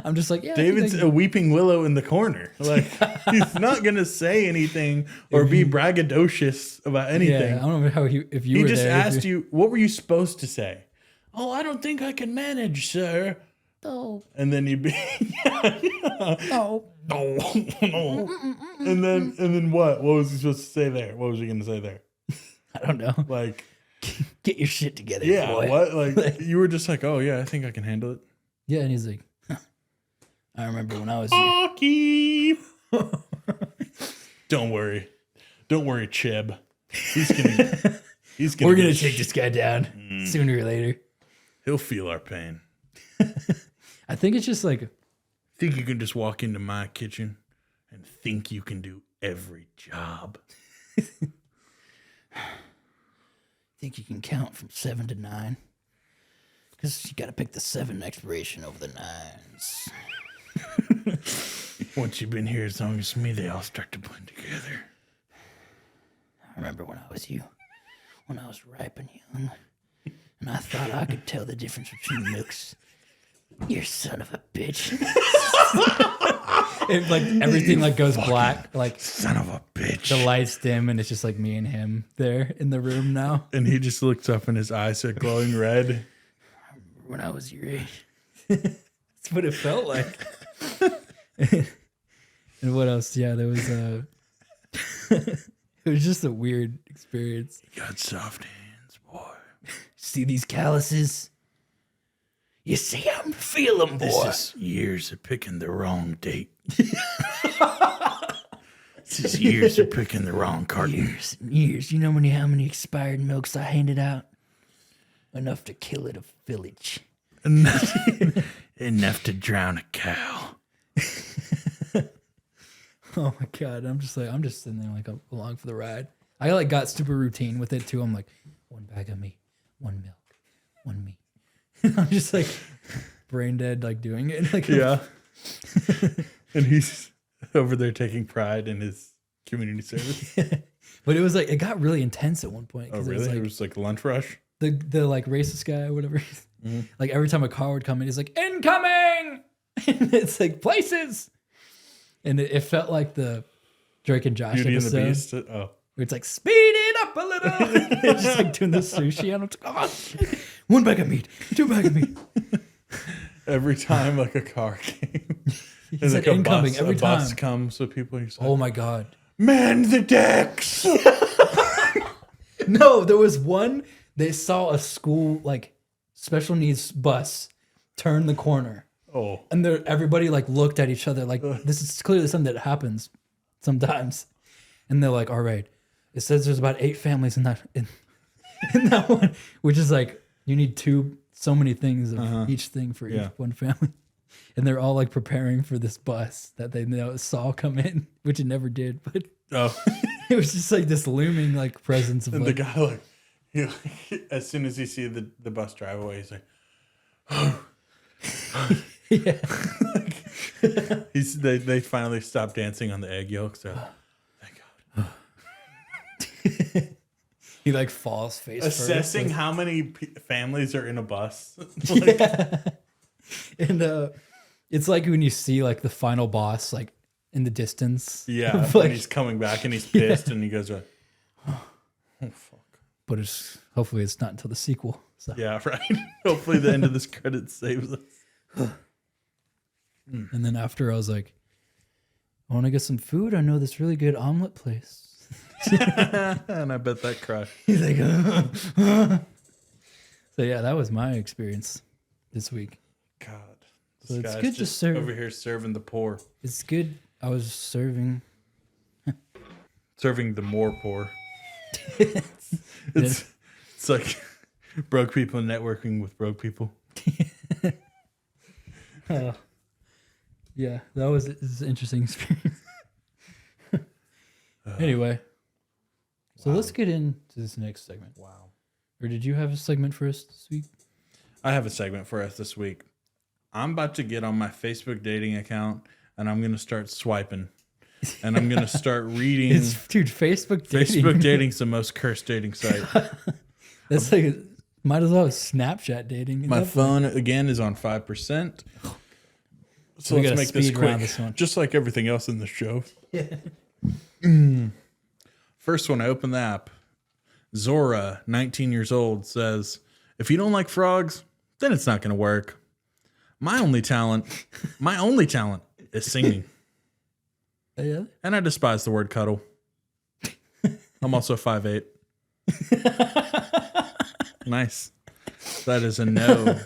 B: I'm just like, yeah.
C: David's a weeping willow in the corner. Like he's not gonna say anything or be braggadocious about anything.
B: Yeah, I don't know how if you
C: He
B: were
C: just
B: there,
C: asked you, what were you supposed to say? Oh, I don't think I can manage, sir.
B: Oh,
C: And then you'd be
B: no.
C: no. And then what? What was he supposed to say there? What was he gonna say there?
B: I don't know.
C: Like,
B: Get your shit together,
C: yeah,
B: boy.
C: what? Like you were just like, oh yeah, I think I can handle it.
B: Yeah, and he's like, huh. I remember when I was
C: Hockey. Don't worry, Chib.
B: We're gonna take this guy down sooner or later.
C: He'll feel our pain.
B: I think it's just like,
C: Think you can just walk into my kitchen and think you can do every job?
B: think you can count from 7 to 9, because you got to pick the 7 expiration over the 9s.
C: Once you've been here as long as me, they all start to blend together.
B: I remember when I was ripe and young, and I thought I could tell the difference between milks. You son of a bitch. It, like everything like goes black, like
C: Son of a bitch.
B: the lights dim, and it's just like me and him there in the room now.
C: And he just looks up and his eyes are glowing red.
B: When I was your age. That's what it felt like. And what else? Yeah, there was it was just a weird experience.
C: You got soft hands, boy.
B: See these calluses? You see I'm feeling, boy.
C: This is years of picking the wrong date. This is years of picking the wrong carton.
B: Years and years. You know how many expired milks I handed out? Enough to kill it a village.
C: Enough to drown a cow.
B: Oh my god! I'm just sitting there like I'm along for the ride. I like got super routine with it too. I'm like, 1 bag of meat, 1 milk, 1 meat. I'm just like brain dead, like doing it. Like,
C: Yeah. And he's over there taking pride in his community service.
B: But it was like, it got really intense at one point.
C: Oh,
B: 'cause
C: really?
B: It
C: It
B: was
C: was like lunch rush.
B: like the like racist guy or whatever. Like every time a car would come in, he's like, incoming! And it's like places. And it felt like the Drake and Josh
C: Beauty and
B: episode.
C: the Beast. Oh.
B: Where it's like, speed it up a little. They're just like doing the sushi. And I'm like, oh, shit. 1 bag of meat, 2 bag of meat.
C: Every time like a car came.
B: He
C: And
B: said
C: like
B: incoming every
C: a bus
B: time.
C: comes with people. He's like,
B: Oh my God.
C: man the decks.
B: No, there was one, they saw a school, like special needs bus turn the corner.
C: Oh.
B: And everybody like looked at each other like, this is clearly something that happens sometimes. And they're like, all right, it says there's about 8 families in that one, which is like, you need so many things of each thing for each one family. And they're all like preparing for this bus that they saw come in, which it never did. But it was just like this looming like presence of
C: And
B: like,
C: the guy as soon as he see the bus drive away, he's like,
B: yeah.
C: they finally stopped dancing on the egg yolk. So thank God.
B: He like falls face
C: Assessing
B: first.
C: how many families are in a bus.
B: Yeah. And it's like when you see like the final boss like in the distance.
C: Yeah,
B: Like,
C: when he's coming back and he's pissed and he goes, oh fuck.
B: but hopefully it's not until the sequel. So.
C: Yeah, right. Hopefully the end of this credit saves us.
B: And then after I was like, I want to get some food. I know this really good omelet place.
C: And I bet that crushed.
B: He's like, so yeah, that was my experience this week.
C: God.
B: So
C: This
B: it's
C: guy's
B: good to
C: just
B: serve.
C: over here serving the poor.
B: It's good. I was serving.
C: Serving the more poor. It's like broke people networking with broke people.
B: Yeah, that was an interesting experience. Anyway, so let's get into this next segment.
C: Wow.
B: Or did you have a segment for us this week?
C: I have a segment for us this week. I'm about to get on my Facebook dating account and I'm going to start swiping. And I'm going to start reading.
B: Dude, Facebook dating.
C: Facebook dating's the most cursed dating site.
B: That's like, might as well have Snapchat dating.
C: My phone, again, is on 5%. So
B: We
C: let's
B: gotta
C: make this
B: speed round
C: quick.
B: this one.
C: Just like everything else in the show.
B: Yeah.
C: First one, I open the app. Zora, 19 years old, says, if you don't like frogs, then it's not going to work. My only talent is singing.
B: Yeah.
C: And I despise the word cuddle. I'm also 5'8". Nice. That is a no.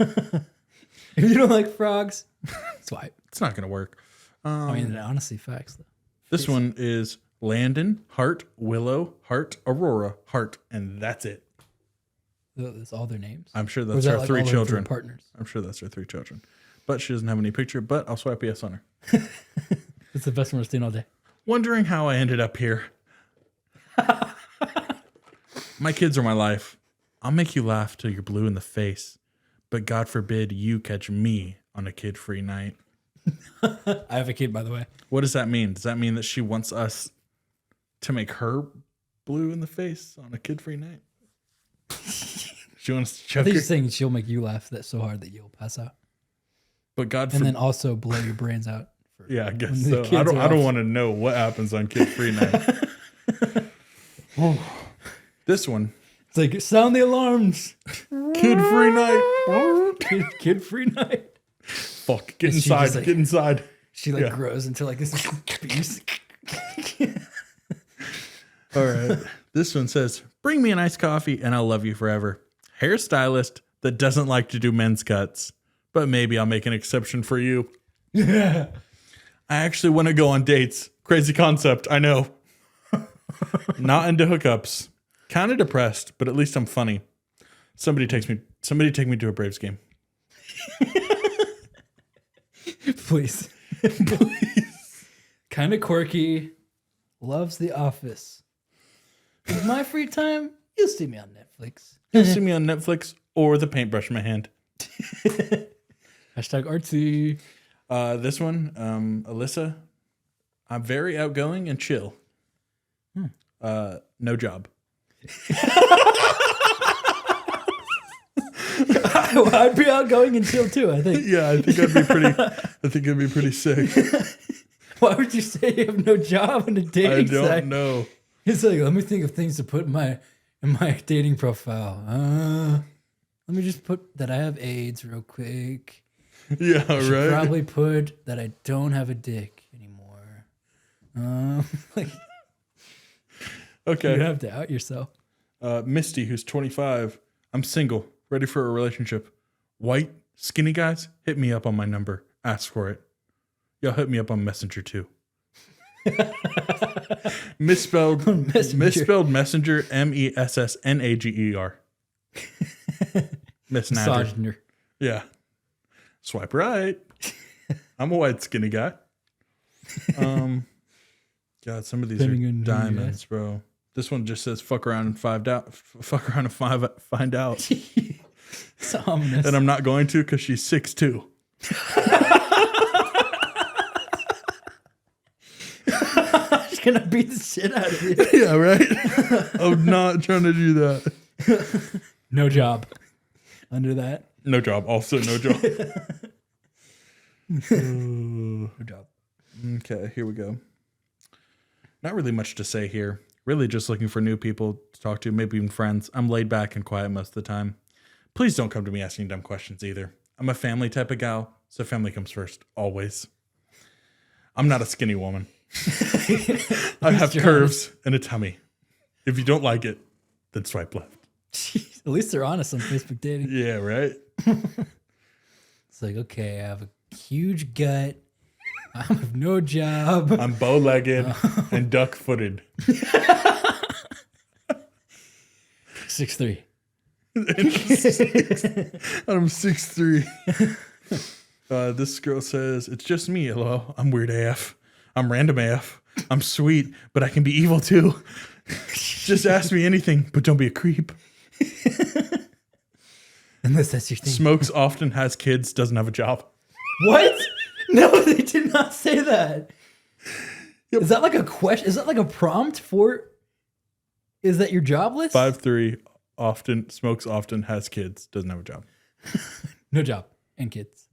B: If you don't like frogs, swipe.
C: It's not going to work.
B: I mean, honestly, facts though.
C: This one is Landon, Heart, Willow, Heart, Aurora, Heart, and that's it.
B: That's all their names.
C: I'm sure
B: Or
C: that's
B: is that
C: her
B: like
C: 3
B: all her
C: children.
B: partners.
C: I'm sure that's her 3 children. But she doesn't have any picture, but I'll swipe yes on her.
B: It's the best one we've seen all day.
C: Wondering how I ended up here. My kids are my life. I'll make you laugh till you're blue in the face. But God forbid you catch me on a kid-free night.
B: I have a kid, by the way.
C: What does that mean? Does that mean that she wants us to make her blue in the face on a kid-free night? She wants to
B: I
C: choke
B: think
C: her.
B: she's saying she'll make you laugh that so hard that you'll pass out,
C: But God
B: and
C: forbid.
B: then also blow your brains out.
C: Yeah, I
B: when
C: guess
B: the
C: so.
B: kids
C: I don't
B: are off.
C: want to know what happens on kid-free night. This one.
B: It's like sound the alarms.
C: Kid-free night.
B: Kid-free night.
C: Fuck. Get
B: And she
C: inside.
B: just, like-
C: Get inside.
B: She like
C: Yeah.
B: grows into like this beast.
C: All right. This one says, bring me an iced coffee and I'll love you forever. Hairstylist that doesn't like to do men's cuts, but maybe I'll make an exception for you.
B: Yeah.
C: I actually want to go on dates. Crazy concept. I know. Not into hookups. Kind of depressed, but at least I'm funny. Somebody take me to a Braves game.
B: Please. Please. Kind of quirky. Loves The Office. With my free time, you'll see me on Netflix.
C: You'll see me on Netflix or with a paintbrush in my hand.
B: Hashtag artsy.
C: This one, Alyssa. I'm very outgoing and chill. No job.
B: I'd be outgoing and chill too, I think.
C: Yeah, I think I'd be pretty sick.
B: Why would you say you have no job in a
C: I
B: dating
C: don't
B: site?
C: know.
B: It's like, let me think of things to put in my dating profile. Let me just put that I have AIDS real quick.
C: Yeah,
B: I should
C: right.
B: probably put that I don't have a dick anymore. Like,
C: Okay.
B: you have to out yourself.
C: Misty, who's 25. I'm single, ready for a relationship. White, skinny guys, hit me up on my number. Ask for it. Y'all hit me up on Messenger too. Misspelled messenger, Messnager. Miss Nager.
B: Misogyner.
C: Yeah. Swipe right. I'm a white skinny guy. God, some of these
B: Depending
C: are
B: on who you
C: diamonds, bro. This one just says fuck around and find out. Find out.
B: It's ominous.
C: And I'm not going to because she's 6'2".
B: She's gonna beat the shit out of you.
C: Yeah, right? I'm not trying to do that.
B: No job. Under that.
C: No job. Also no job.
B: No job.
C: Okay, here we go. Not really much to say here. Really just looking for new people to talk to, maybe even friends. I'm laid back and quiet most of the time. Please don't come to me asking dumb questions either. I'm a family type of gal, so family comes first, always. I'm not a skinny woman. I have curves and a tummy. If you don't like it, then swipe left.
B: Jeez, at least they're honest on Facebook dating.
C: Yeah, right?
B: It's like, okay, I have a huge gut. I have no job.
C: I'm bow-legged and duck-footed.
B: 6'3".
C: I'm 6'3". This girl says, it's just me, lol. I'm weird AF. I'm random AF. I'm sweet, but I can be evil too. Just ask me anything, but don't be a creep.
B: Unless that's your thing.
C: Smokes often, has kids, doesn't have a job.
B: What? No, they did not say that.
C: Yep.
B: Is that like a question? Is that like a prompt for? Is that your job list?
C: 5'3", often, smokes often, has kids, doesn't have a job.
B: No job and kids.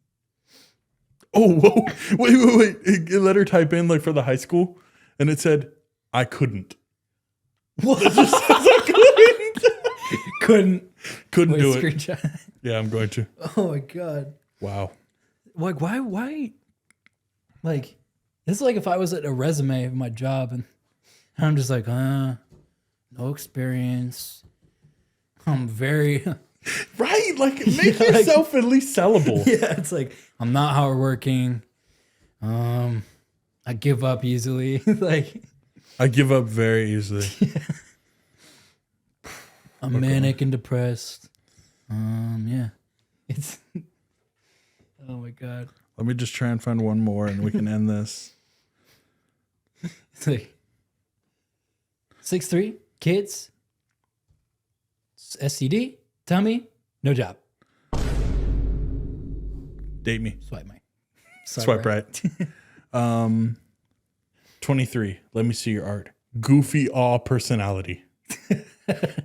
C: Oh, whoa. Wait. It let her type in like for the high school, and it said, I couldn't.
B: What?
C: It just says I couldn't. Couldn't
B: Wait,
C: do it.
B: screenshot.
C: Yeah, I'm going to.
B: Oh my god.
C: Wow.
B: Like why? Like this is like if I was at a resume of my job and I'm just like, no experience. I'm very
C: Right, like make yourself at least sellable.
B: yeah. It's like I'm not hardworking. I give up easily. Like
C: I give up very easily.
B: I'm manic and depressed. Yeah. It's oh my god.
C: Let me just try and find one more, and we can end this.
B: It's like 6'3", kids, STD, tummy, no job.
C: Date me.
B: Swipe my.
C: Swipe right. 23. Let me see your art. Goofy awe personality.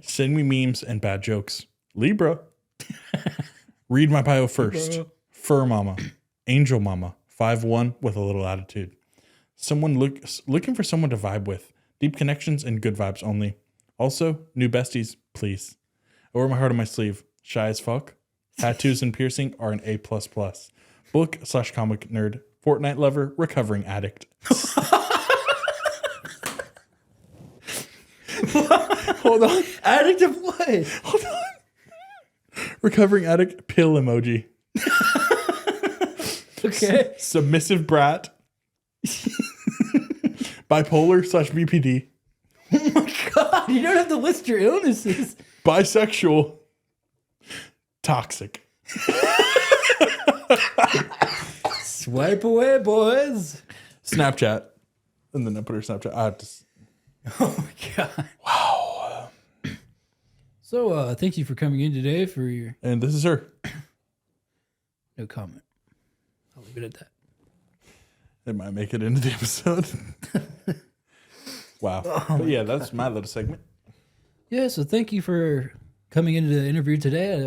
C: Send me memes and bad jokes. Libra. Read my bio first.
B: Libra.
C: Fur mama. Angel mama. 5'1" with a little attitude. Someone looking for someone to vibe with. Deep connections and good vibes only. Also, new besties, please. I wear my heart on my sleeve. Shy as fuck. Tattoos and piercing are an A++. Book/comic nerd. Fortnite lover. Recovering addict. Hold on.
B: Addict of what?
C: Hold on. Recovering addict. Pill emoji.
B: Okay.
C: Submissive brat. Bipolar/BPD.
B: Oh my god, you don't have to list your illnesses.
C: Bisexual. Toxic.
B: Swipe away, boys.
C: Snapchat. And then I put her Snapchat. I have to.
B: Oh my god.
C: Wow.
B: So, thank you for coming in today for your
C: And this is her.
B: no comment. I'll leave it at that.
C: It might make it into the episode. Wow. But yeah, that's my little segment.
B: Yeah, so thank you for coming into the interview today. I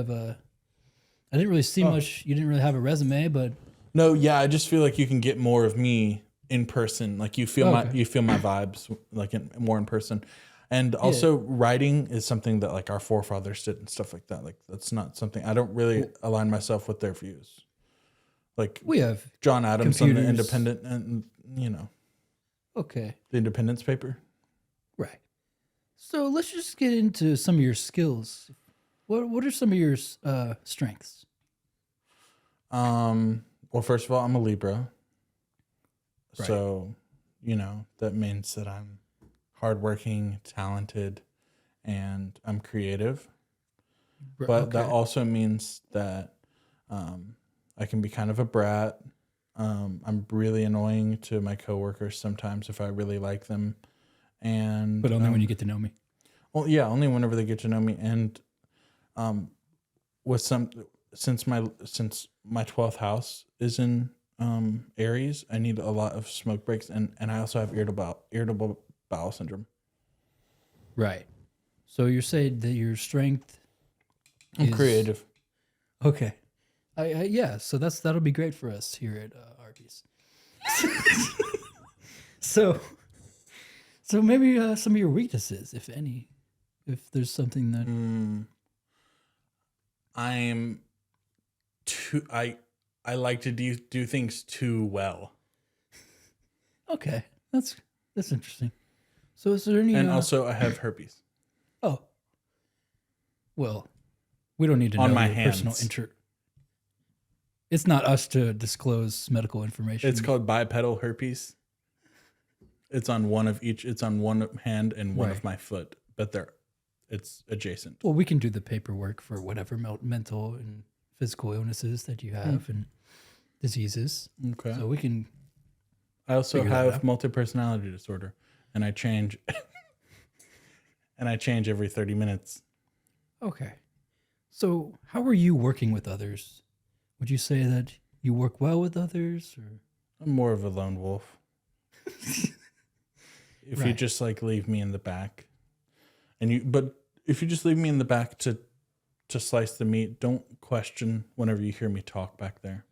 B: didn't really see much. You didn't really have a resume, but
C: No, yeah, I just feel like you can get more of me in person. Like you feel my vibes like more in person. And also writing is something that like our forefathers did and stuff like that. Like that's not something I don't really align myself with their views. Like
B: we have
C: John Adams
B: computers.
C: on the Independent and
B: Okay.
C: the Independence paper.
B: Right. So let's just get into some of your skills. What are some of your strengths?
C: Well, first of all, I'm a Libra.
B: Right.
C: So, that means that I'm hardworking, talented, and I'm creative. But that also means that I can be kind of a brat. I'm really annoying to my coworkers sometimes if I really like them.
B: But only when you get to know me.
C: Well, yeah, only whenever they get to know me. And since my 12th house is in Aries, I need a lot of smoke breaks, and I also have irritable bowel syndrome.
B: Right. So you're saying that your strength
C: I'm
B: is
C: creative.
B: Okay. Yeah, so that'll be great for us here at Arby's. So maybe some of your weaknesses, if any, if there's something that
C: I like to do things too well.
B: Okay, that's interesting. So is there any?
C: And also, I have herpes
B: oh, well, we don't need to
C: on
B: know
C: my
B: your personal
C: hands.
B: It's not us to disclose medical information.
C: It's called bipedal herpes. It's on one of each. It's on one hand and one of my foot, but it's adjacent.
B: Well, we can do the paperwork for whatever mental and physical illnesses that you have and diseases.
C: Okay.
B: So we can.
C: I also
B: figure that
C: have
B: out.
C: multi-personality disorder, and I change. And I change every 30 minutes.
B: Okay. So how are you working with others? Would you say that you work well with others, or?
C: I'm more of a lone wolf. If you
B: Right.
C: just like leave me in the back, but if you just leave me in the back to slice the meat, don't question whenever you hear me talk back there,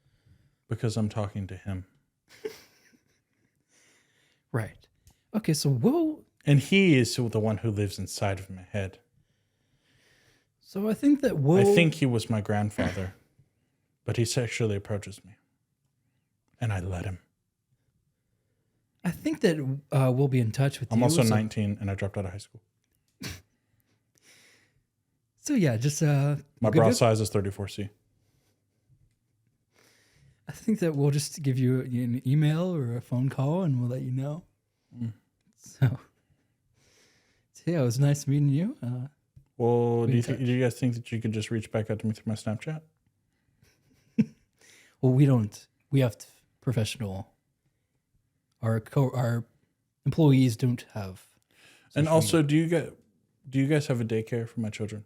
C: because I'm talking to him.
B: Right. Okay, so
C: And he is the one who lives inside of my head.
B: So I think that
C: I think he was my grandfather, but he sexually approaches me, and I let him.
B: I think that we'll be in touch with you.
C: I'm also
B: so,
C: 19, and I dropped out of high school.
B: So yeah, just
C: My bra size is 34C.
B: I think that we'll just give you an email or a phone call, and we'll let you know. So yeah, it was nice meeting you.
C: Well, do you guys think that you could just reach back out to me through my Snapchat?
B: Well, we don't. We have professional. Our employees don't have.
C: And also, do you guys have a daycare for my children?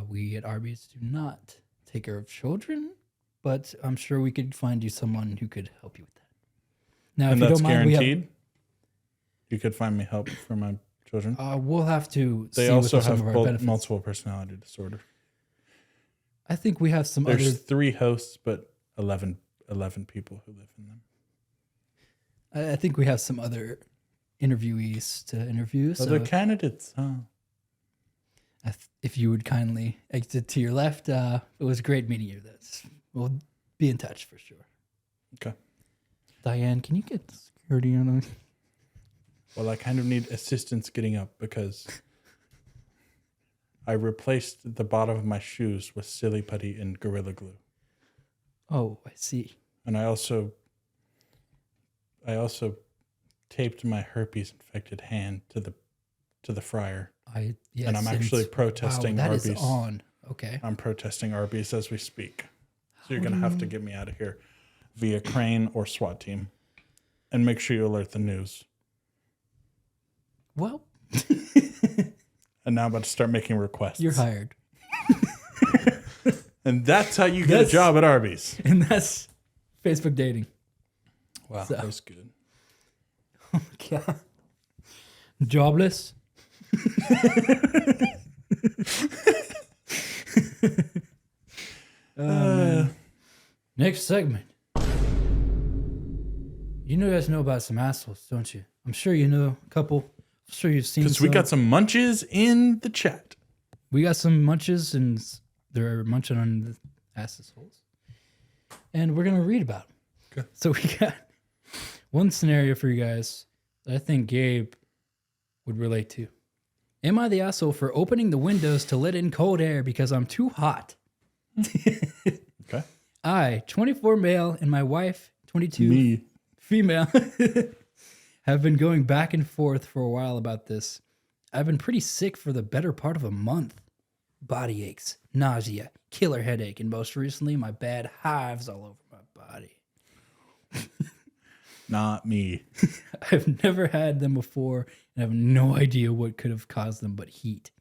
B: We at Arby's do not take care of children, but I'm sure we could find you someone who could help you with that. Now,
C: And
B: if you
C: that's
B: don't mind,
C: guaranteed? You could find me help for my children?
B: we'll have to.
C: They
B: see
C: also
B: with some
C: have
B: of our benefits.
C: multiple personality disorder.
B: I think we have some
C: There's
B: other.
C: 3 hosts, but 11 people who live in them.
B: I think we have some other interviewees to interview. So
C: Other candidates, huh?
B: if you would kindly exit to your left, it was great meeting you. We'll be in touch for sure.
C: Okay.
B: Diane, can you get security on us?
C: Well, I kind of need assistance getting up because I replaced the bottom of my shoes with silly putty and Gorilla Glue.
B: Oh, I see.
C: And I also taped my herpes infected hand to the fryer.
B: Yes,
C: and I'm actually protesting
B: wow, that
C: Arby's.
B: is on. Okay.
C: I'm protesting Arby's as we speak. So you're going to have to get me out of here via crane or SWAT team. And make sure you alert the news.
B: Well,
C: And now I'm about to start making requests.
B: You're hired.
C: And that's how you get a job at Arby's.
B: And that's Facebook dating.
C: Wow,
B: So-
C: that was good.
B: Oh my God. Jobless. Next segment. You guys know about some assholes, don't you? I'm sure you know a couple. I'm sure you've seen
C: Because we got some munches in the chat.
B: We got some munches, and they're munching on the assholes. And we're going to read about them.
C: Okay.
B: So we got one scenario for you guys that I think Gabe would relate to. Am I the asshole for opening the windows to let in cold air because I'm too hot?
C: Okay.
B: I, 24 male, and my wife, 22
C: Me.
B: female, have been going back and forth for a while about this. I've been pretty sick for the better part of a month. Body aches, nausea, killer headache, and most recently, my bad hives all over my body.
C: Not me.
B: I've never had them before and have no idea what could have caused them but heat.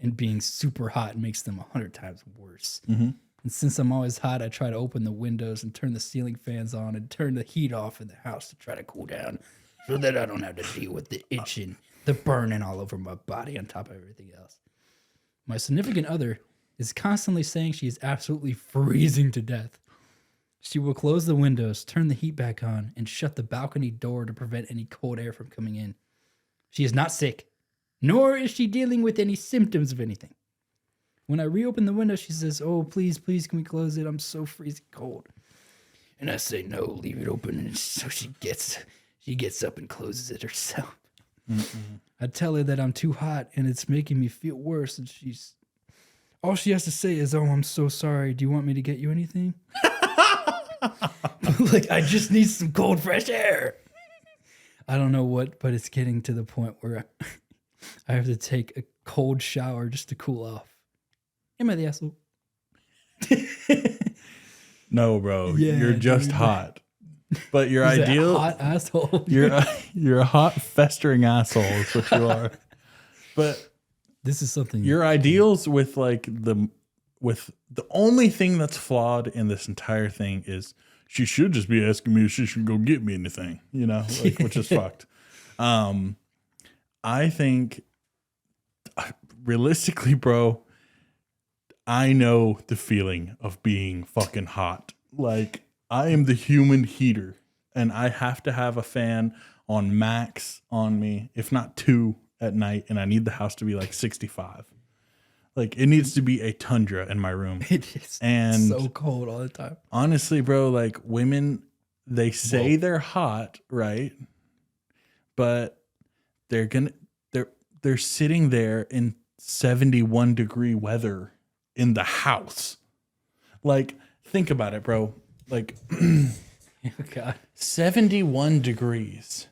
B: And being super hot makes them 100 times worse.
C: Mm-hmm.
B: And since I'm always hot, I try to open the windows and turn the ceiling fans on and turn the heat off in the house to try to cool down so that I don't have to deal with the itching, the burning all over my body on top of everything else. My significant other is constantly saying she is absolutely freezing to death. She will close the windows, turn the heat back on, and shut the balcony door to prevent any cold air from coming in. She is not sick, nor is she dealing with any symptoms of anything. When I reopen the window, she says, "Oh, please, can we close it? I'm so freezing cold." And I say, "No, leave it open." And so she gets up and closes it herself. I tell her that I'm too hot and it's making me feel worse. And all she has to say is, "Oh, I'm so sorry. Do you want me to get you anything?" Like, I just need some cold, fresh air. I don't know what, but it's getting to the point where I have to take a cold shower just to cool off. Am I the asshole?
C: No, bro.
B: Yeah,
C: you're just
B: dude.
C: hot. But your
B: He's a
C: ideal,
B: hot asshole.
C: you're a hot, festering asshole is what you are. But
B: This is something.
C: your ideals with the only thing that's flawed in this entire thing is she should just be asking me if she should go get me anything, which is fucked. I think realistically, bro, I know the feeling of being fucking hot. Like, I am the human heater and I have to have a fan on max on me, if not 2 at night. And I need the house to be like 65. Like, it needs to be a tundra in my room.
B: It is
C: And
B: so cold all the time.
C: honestly, bro, like, women, they say they're hot, right? But they're sitting there in 71 degree weather in the house. Like, think about it, bro. Like,
B: Oh, God.
C: 71 degrees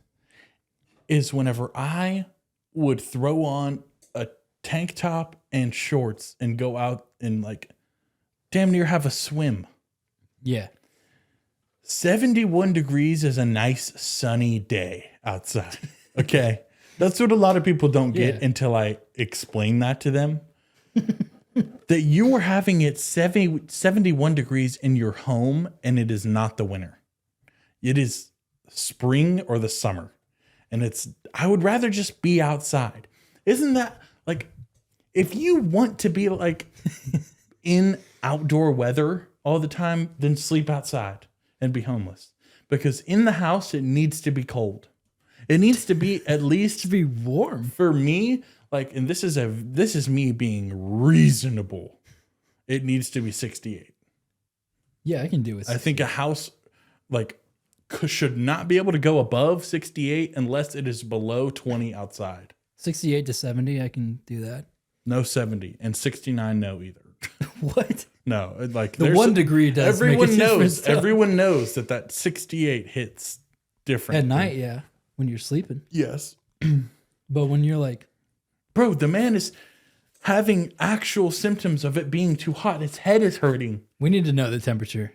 C: is whenever I would throw on a tank top and shorts and go out and, like, damn near have a swim.
B: Yeah.
C: 71 degrees is a nice sunny day outside. Okay. That's what a lot of people don't get
B: Yeah.
C: until I explain that to them. That you are having it 71 degrees in your home and it is not the winter. It is spring or the summer. And I would rather just be outside. Isn't that like, if you want to be like in outdoor weather all the time, then sleep outside and be homeless. Because in the house, it needs to be cold. It needs to be at least
B: To be warm.
C: for me, like, and this is me being reasonable. It needs to be 68.
B: Yeah, I can do it.
C: I think a house like should not be able to go above 68 unless it is below 20 outside.
B: 68 to 70, I can do that.
C: No 70 and 69 no either.
B: What?
C: No, like
B: The
C: there's
B: 1 degree does make a
C: everyone knows
B: difference, though.
C: everyone knows that 68 hits different
B: At night, yeah, when you're sleeping.
C: Yes.
B: But when you're like,
C: Bro, the man is having actual symptoms of it being too hot. His head is hurting.
B: we need to know the temperature.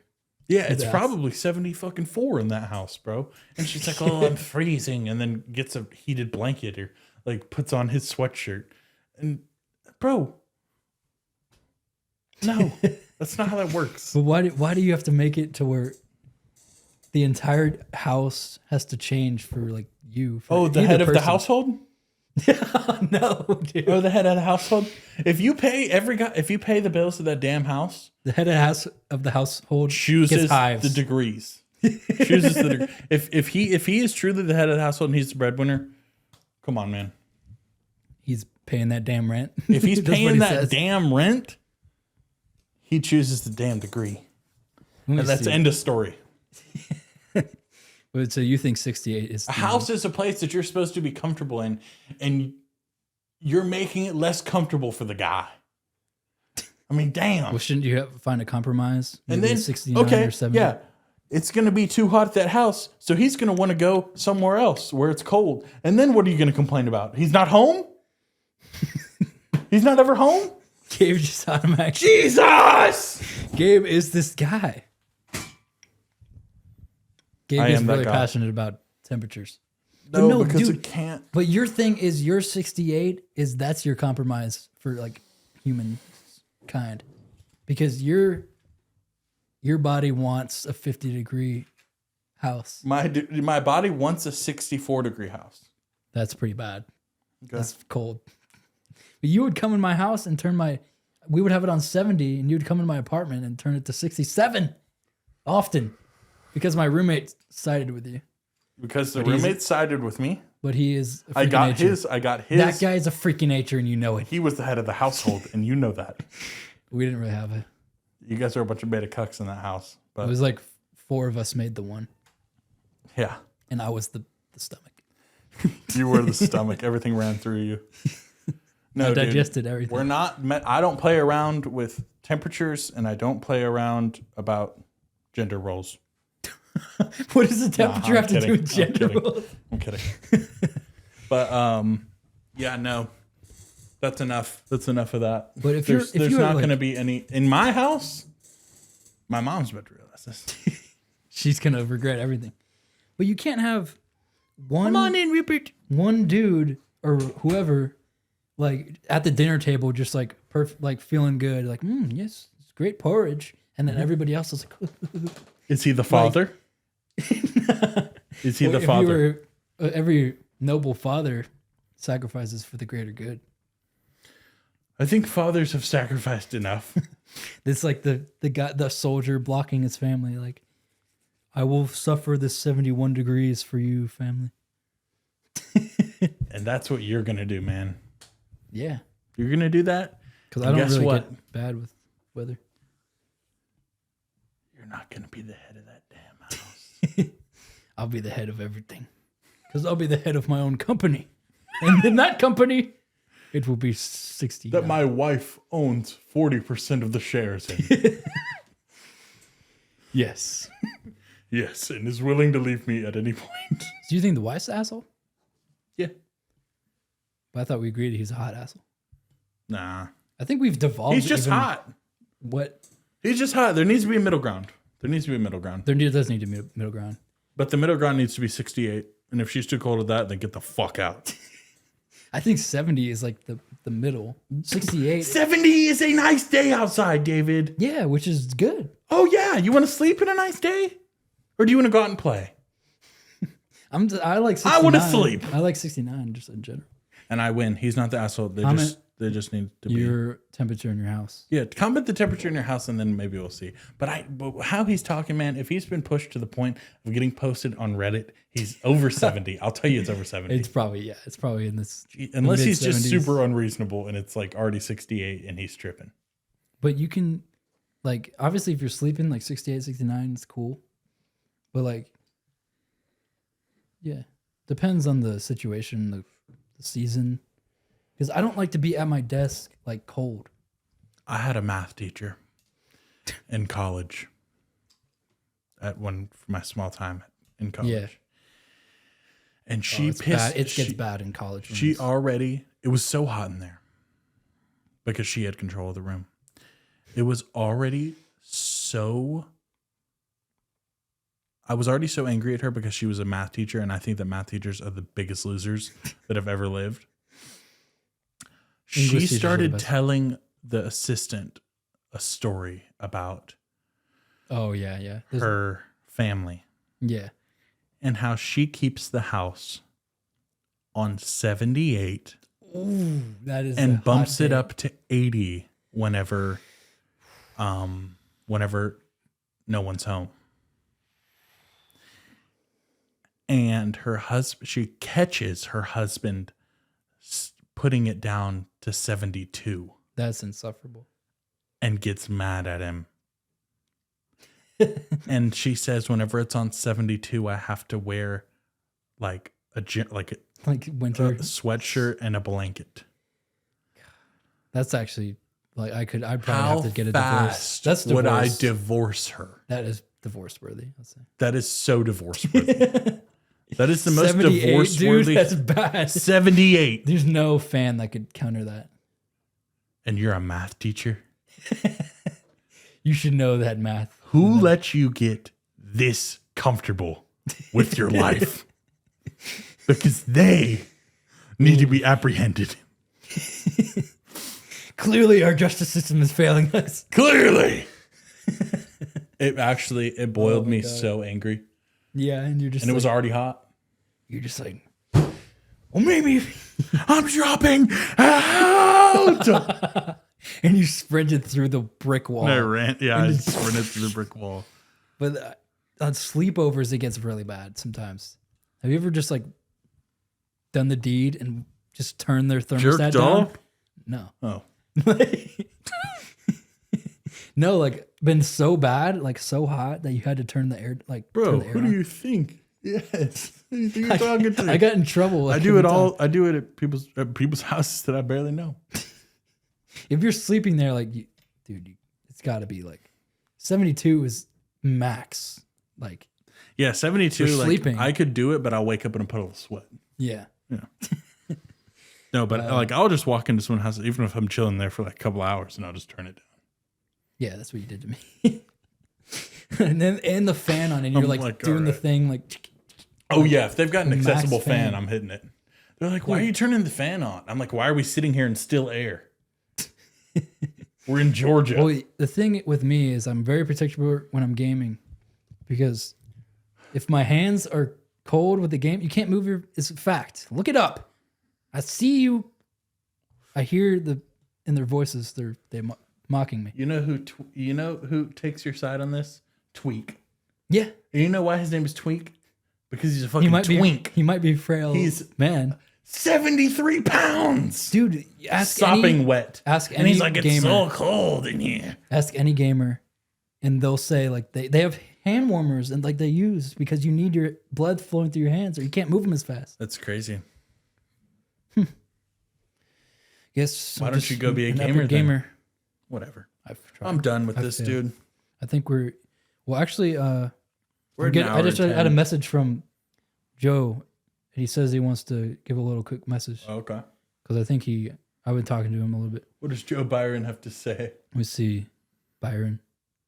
C: Yeah, it's
B: Yes.
C: probably 74 in that house, bro. And she's like, "Oh, I'm freezing," and then gets a heated blanket or like puts on his sweatshirt. And bro, no, that's not how that works.
B: But why do you have to make it to where the entire house has to change for like you? For
C: Oh, the
B: either
C: head of the
B: person?
C: household?
B: No, dude.
C: Oh, the head of the household. If you pay the bills of that damn house,
B: The head of the household
C: chooses
B: gets hives.
C: the degrees. Chooses the degree. If he is truly the head of the household and he's the breadwinner, come on, man.
B: He's paying that damn rent.
C: If he's
B: That's what
C: paying
B: he
C: that
B: says.
C: damn rent, he chooses the damn degree.
B: Let me
C: And that's
B: see.
C: the end of story.
B: But so you think 68 is
C: A house is a place that you're supposed to be comfortable in, and you're making it less comfortable for the guy. I mean, damn.
B: Well, shouldn't you find a compromise?
C: And
B: Maybe
C: then
B: 69 or 70.
C: yeah, it's gonna be too hot at that house, so he's gonna want to go somewhere else where it's cold. And then what are you gonna complain about? He's not home. He's not ever home.
B: Gabe just automatically.
C: Jesus.
B: Gabe is this guy. Gabe
C: I
B: is
C: am that
B: really
C: guy.
B: passionate about temperatures. But
C: No, because
B: dude,
C: it can't.
B: But your thing is your 68 is that's your compromise for like humankind, because your body wants a 50-degree house.
C: My body wants a 64-degree house.
B: That's pretty bad.
C: Okay.
B: That's cold. But you would come in my house and we would have it on 70, and you would come in my apartment and turn it to 67 often, because my roommate sided with you.
C: Because the
B: But he's-
C: roommate sided with me.
B: But he is a
C: I
B: freak of
C: got
B: nature.
C: his.
B: That guy is a freak of nature, and you know it.
C: He was the head of the household, and you know that.
B: We didn't really have it.
C: You guys are a bunch of beta cucks in that house.
B: It
C: But
B: was like 4 of us made the one,
C: yeah,
B: and I was the stomach.
C: you were the stomach. Everything ran through you. No,
B: I
C: dude,
B: digested everything.
C: We're not. I don't play around with temperatures, and I don't play around about gender roles.
B: What does the temperature
C: I'm
B: have to do
C: kidding.
B: with gender
C: I'm kidding.
B: roles?
C: I'm kidding. But yeah, no, that's enough. That's enough of that.
B: But if
C: there's
B: you're
C: not
B: like-
C: going to be any in my house. My mom's about to realize this.
B: She's gonna regret everything. But you can't have one.
C: Come on in, Rupert.
B: One dude or whoever, like at the dinner table, just like perfect, like feeling good, like yes, it's great porridge, and then everybody else is like,
C: Is he the father? Is he the
B: If you
C: father?
B: were, every noble father sacrifices for the greater good.
C: I think fathers have sacrificed enough.
B: It's like the guy, the soldier blocking his family, like, I will suffer this 71 degrees for you, family.
C: And that's what you're going to do, man.
B: Yeah,
C: You're going to do that?
B: because I
C: And
B: don't
C: guess
B: really
C: what?
B: get bad with weather.
C: You're not going to be the head of that damn house.
B: I'll be the head of everything, because I'll be the head of my own company, and in that company, it will be 60.
C: That my wife owns 40% of the shares in.
B: Yes.
C: Yes, and is willing to leave me at any point.
B: Do you think the wife's the asshole?
C: Yeah.
B: But I thought we agreed he's a hot asshole.
C: Nah.
B: I think we've devolved.
C: He's just
B: even
C: hot.
B: What?
C: He's just hot. There needs to be a middle ground. There needs to be a middle ground.
B: There does need to be a middle ground.
C: But the middle ground needs to be 68. And if she's too cold at that, then get the fuck out.
B: I think 70 is like the middle. 68.
C: 70 is a nice day outside, David.
B: Yeah, which is good.
C: Oh, yeah. You want to sleep in a nice day? Or do you want to go out and play?
B: I like 69.
C: I wanna sleep.
B: I like 69 just in general.
C: And I win. He's not the asshole. They just need to be.
B: Your temperature in your house.
C: Yeah, comment the temperature in your house, and then maybe we'll see. But how he's talking, man, if he's been pushed to the point of getting posted on Reddit, he's over 70. I'll tell you it's over 70.
B: It's probably in this.
C: Unless he's just
B: mid-70s.
C: super unreasonable and it's like already 68 and he's tripping.
B: But you can, like, obviously if you're sleeping like 68, 69, it's cool. But like, yeah, depends on the situation, the season. Because I don't like to be at my desk like cold.
C: I had a math teacher in college for my small time in college.
B: Yeah.
C: And she
B: It's
C: pissed.
B: bad. It gets bad in college.
C: It was so hot in there because she had control of the room. It was already so. I was already so angry at her because she was a math teacher, and I think that math teachers are the biggest losers that have ever lived.
B: English
C: She
B: teachers are the
C: started
B: best.
C: telling the assistant a story about
B: Oh yeah, yeah. There's-
C: her family
B: yeah.
C: and how she keeps the house on 78
B: Ooh, that is a
C: and
B: hot
C: bumps it
B: take.
C: up to 80 whenever no one's home. And her husband, she catches her husband putting it down to 72
B: That's insufferable.
C: and gets mad at him. And she says, whenever it's on 72, I have to wear like a
B: Like
C: a
B: winter.
C: sweatshirt and a blanket.
B: That's actually like I'd probably
C: How
B: have to get a divorce.
C: fast
B: That's divorce.
C: would I divorce her?
B: That is divorce worthy. I'd say.
C: That is so divorce worthy. That is the most
B: 78,
C: divorce
B: dude,
C: worthy.
B: that's bad.
C: 78.
B: There's no fan that could counter that.
C: And you're a math teacher?
B: You should know that math.
C: Who let you get this comfortable with your life? Because they need to be apprehended.
B: Clearly, our justice system is failing us.
C: Clearly. It boiled
B: Oh my
C: me
B: God.
C: so angry.
B: Yeah, and you're just
C: And it was
B: like,
C: already hot.
B: you're just like, well, maybe.
C: I'm dropping out.
B: And you sprinted through the brick wall.
C: And I ran. Yeah, I sprinted through the brick wall.
B: But on sleepovers, it gets really bad sometimes. Have you ever just like done the deed and just turned their thermostat
C: Jerked
B: down?
C: off?
B: No.
C: Oh.
B: No, like been so bad, like so hot that you had to turn the air, like
C: Bro,
B: turn the air
C: who do
B: on.
C: you think? Yes. Who do you think you're talking to?
B: I got in trouble.
C: I
B: like,
C: do it
B: every time.
C: all. I do it at people's houses that I barely know.
B: If you're sleeping there, like, dude, it's got to be like 72 is max. Like,
C: Yeah, 72.
B: For
C: Like
B: sleeping.
C: I could do it, but I'll wake up in a puddle of sweat.
B: yeah.
C: No, but like I'll just walk into someone's house, even if I'm chilling there for like a couple hours, and I'll just turn it down.
B: Yeah, that's what you did to me. and the fan on, and you're
C: I'm
B: like,
C: like,
B: doing the
C: alright.
B: thing, like,
C: Oh yeah, if they've got an
B: Max
C: accessible fan,
B: fan.
C: I'm hitting it. They're like, "Why are you turning the fan on?" I'm like, "Why are we sitting here in still air? We're in Georgia."
B: well, the thing with me is I'm very particular when I'm gaming because if my hands are cold with the game, you can't move it's a fact. Look it up. I see you. I hear in their voices, they mocking me.
C: You know who takes your side on this? Tweak.
B: Yeah.
C: And you know why his name is Tweak? Because he's a
B: He
C: fucking
B: might
C: twink.
B: He might be frail.
C: He's-
B: man.
C: 73 pounds.
B: Dude, ask
C: Sopping
B: any,
C: wet.
B: Ask
C: And
B: any
C: he's like, "It's
B: gamer.
C: so cold in here."
B: Ask any gamer, and they'll say like they have hand warmers and like they use because you need your blood flowing through your hands or you can't move them as fast.
C: That's crazy.
B: Yes.
C: Why
B: I'm
C: don't
B: just
C: you go be a
B: an
C: gamer
B: epic
C: then?
B: gamer.
C: Whatever.
B: I've tried.
C: I'm done with
B: I
C: this,
B: failed.
C: dude.
B: I think we're well. Actually,
C: We're
B: I just had a message from Joe, and he says he wants to give a little quick message
C: Okay.
B: because I think I've been talking to him a little bit.
C: What does Joe Byron have to say?
B: Let me see, Byron.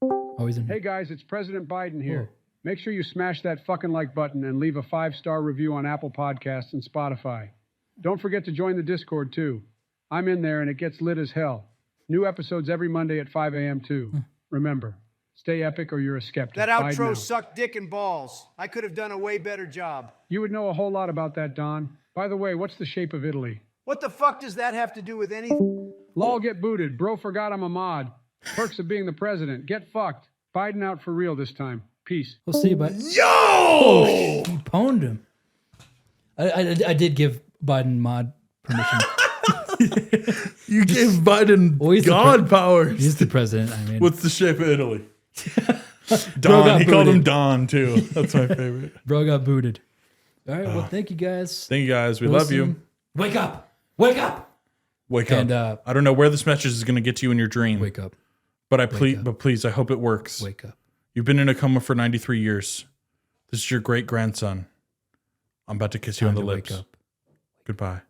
B: Oh, he's in.
E: Hey guys, it's President Biden here. Make sure you smash that fucking like button and leave a 5-star review on Apple Podcasts and Spotify. Don't forget to join the Discord too. I'm in there and it gets lit as hell. New episodes every Monday at 5 a.m. too. Remember, stay epic or you're a skeptic.
D: That
E: Biden
D: outro
E: out.
D: sucked dick and balls. I could have done a way better job.
E: You would know a whole lot about that, Don. By the way, what's the shape of Italy?
D: What the fuck does that have to do with anything?
E: Lol, get booted. Bro forgot I'm a mod. Perks of being the president. Get fucked. Biden out for real this time. Peace.
B: We'll see, but
C: Yo!
B: he pwned him. I did give Biden mod permission.
C: You gave Biden
B: Well, he's the
C: God powers.
B: He's the president. I mean,
C: What's the shape of Italy?
B: Bro
C: Don.
B: got
C: He called him
B: booted.
C: Don too. That's my favorite.
B: bro got booted. All right. Well, thank you guys.
C: Thank you guys. We
B: We'll
C: love
B: see
C: you.
B: Wake up! Wake up!
C: Wake
B: And,
C: up. I don't know where this message is going to get to you in your dream.
B: Wake up!
C: But
B: up.
C: please, I hope it works.
B: Wake up!
C: You've been in a coma for 93 years. This is your great grandson. I'm about to kiss you on
B: Time
C: the
B: to
C: lips.
B: wake up.
C: Goodbye.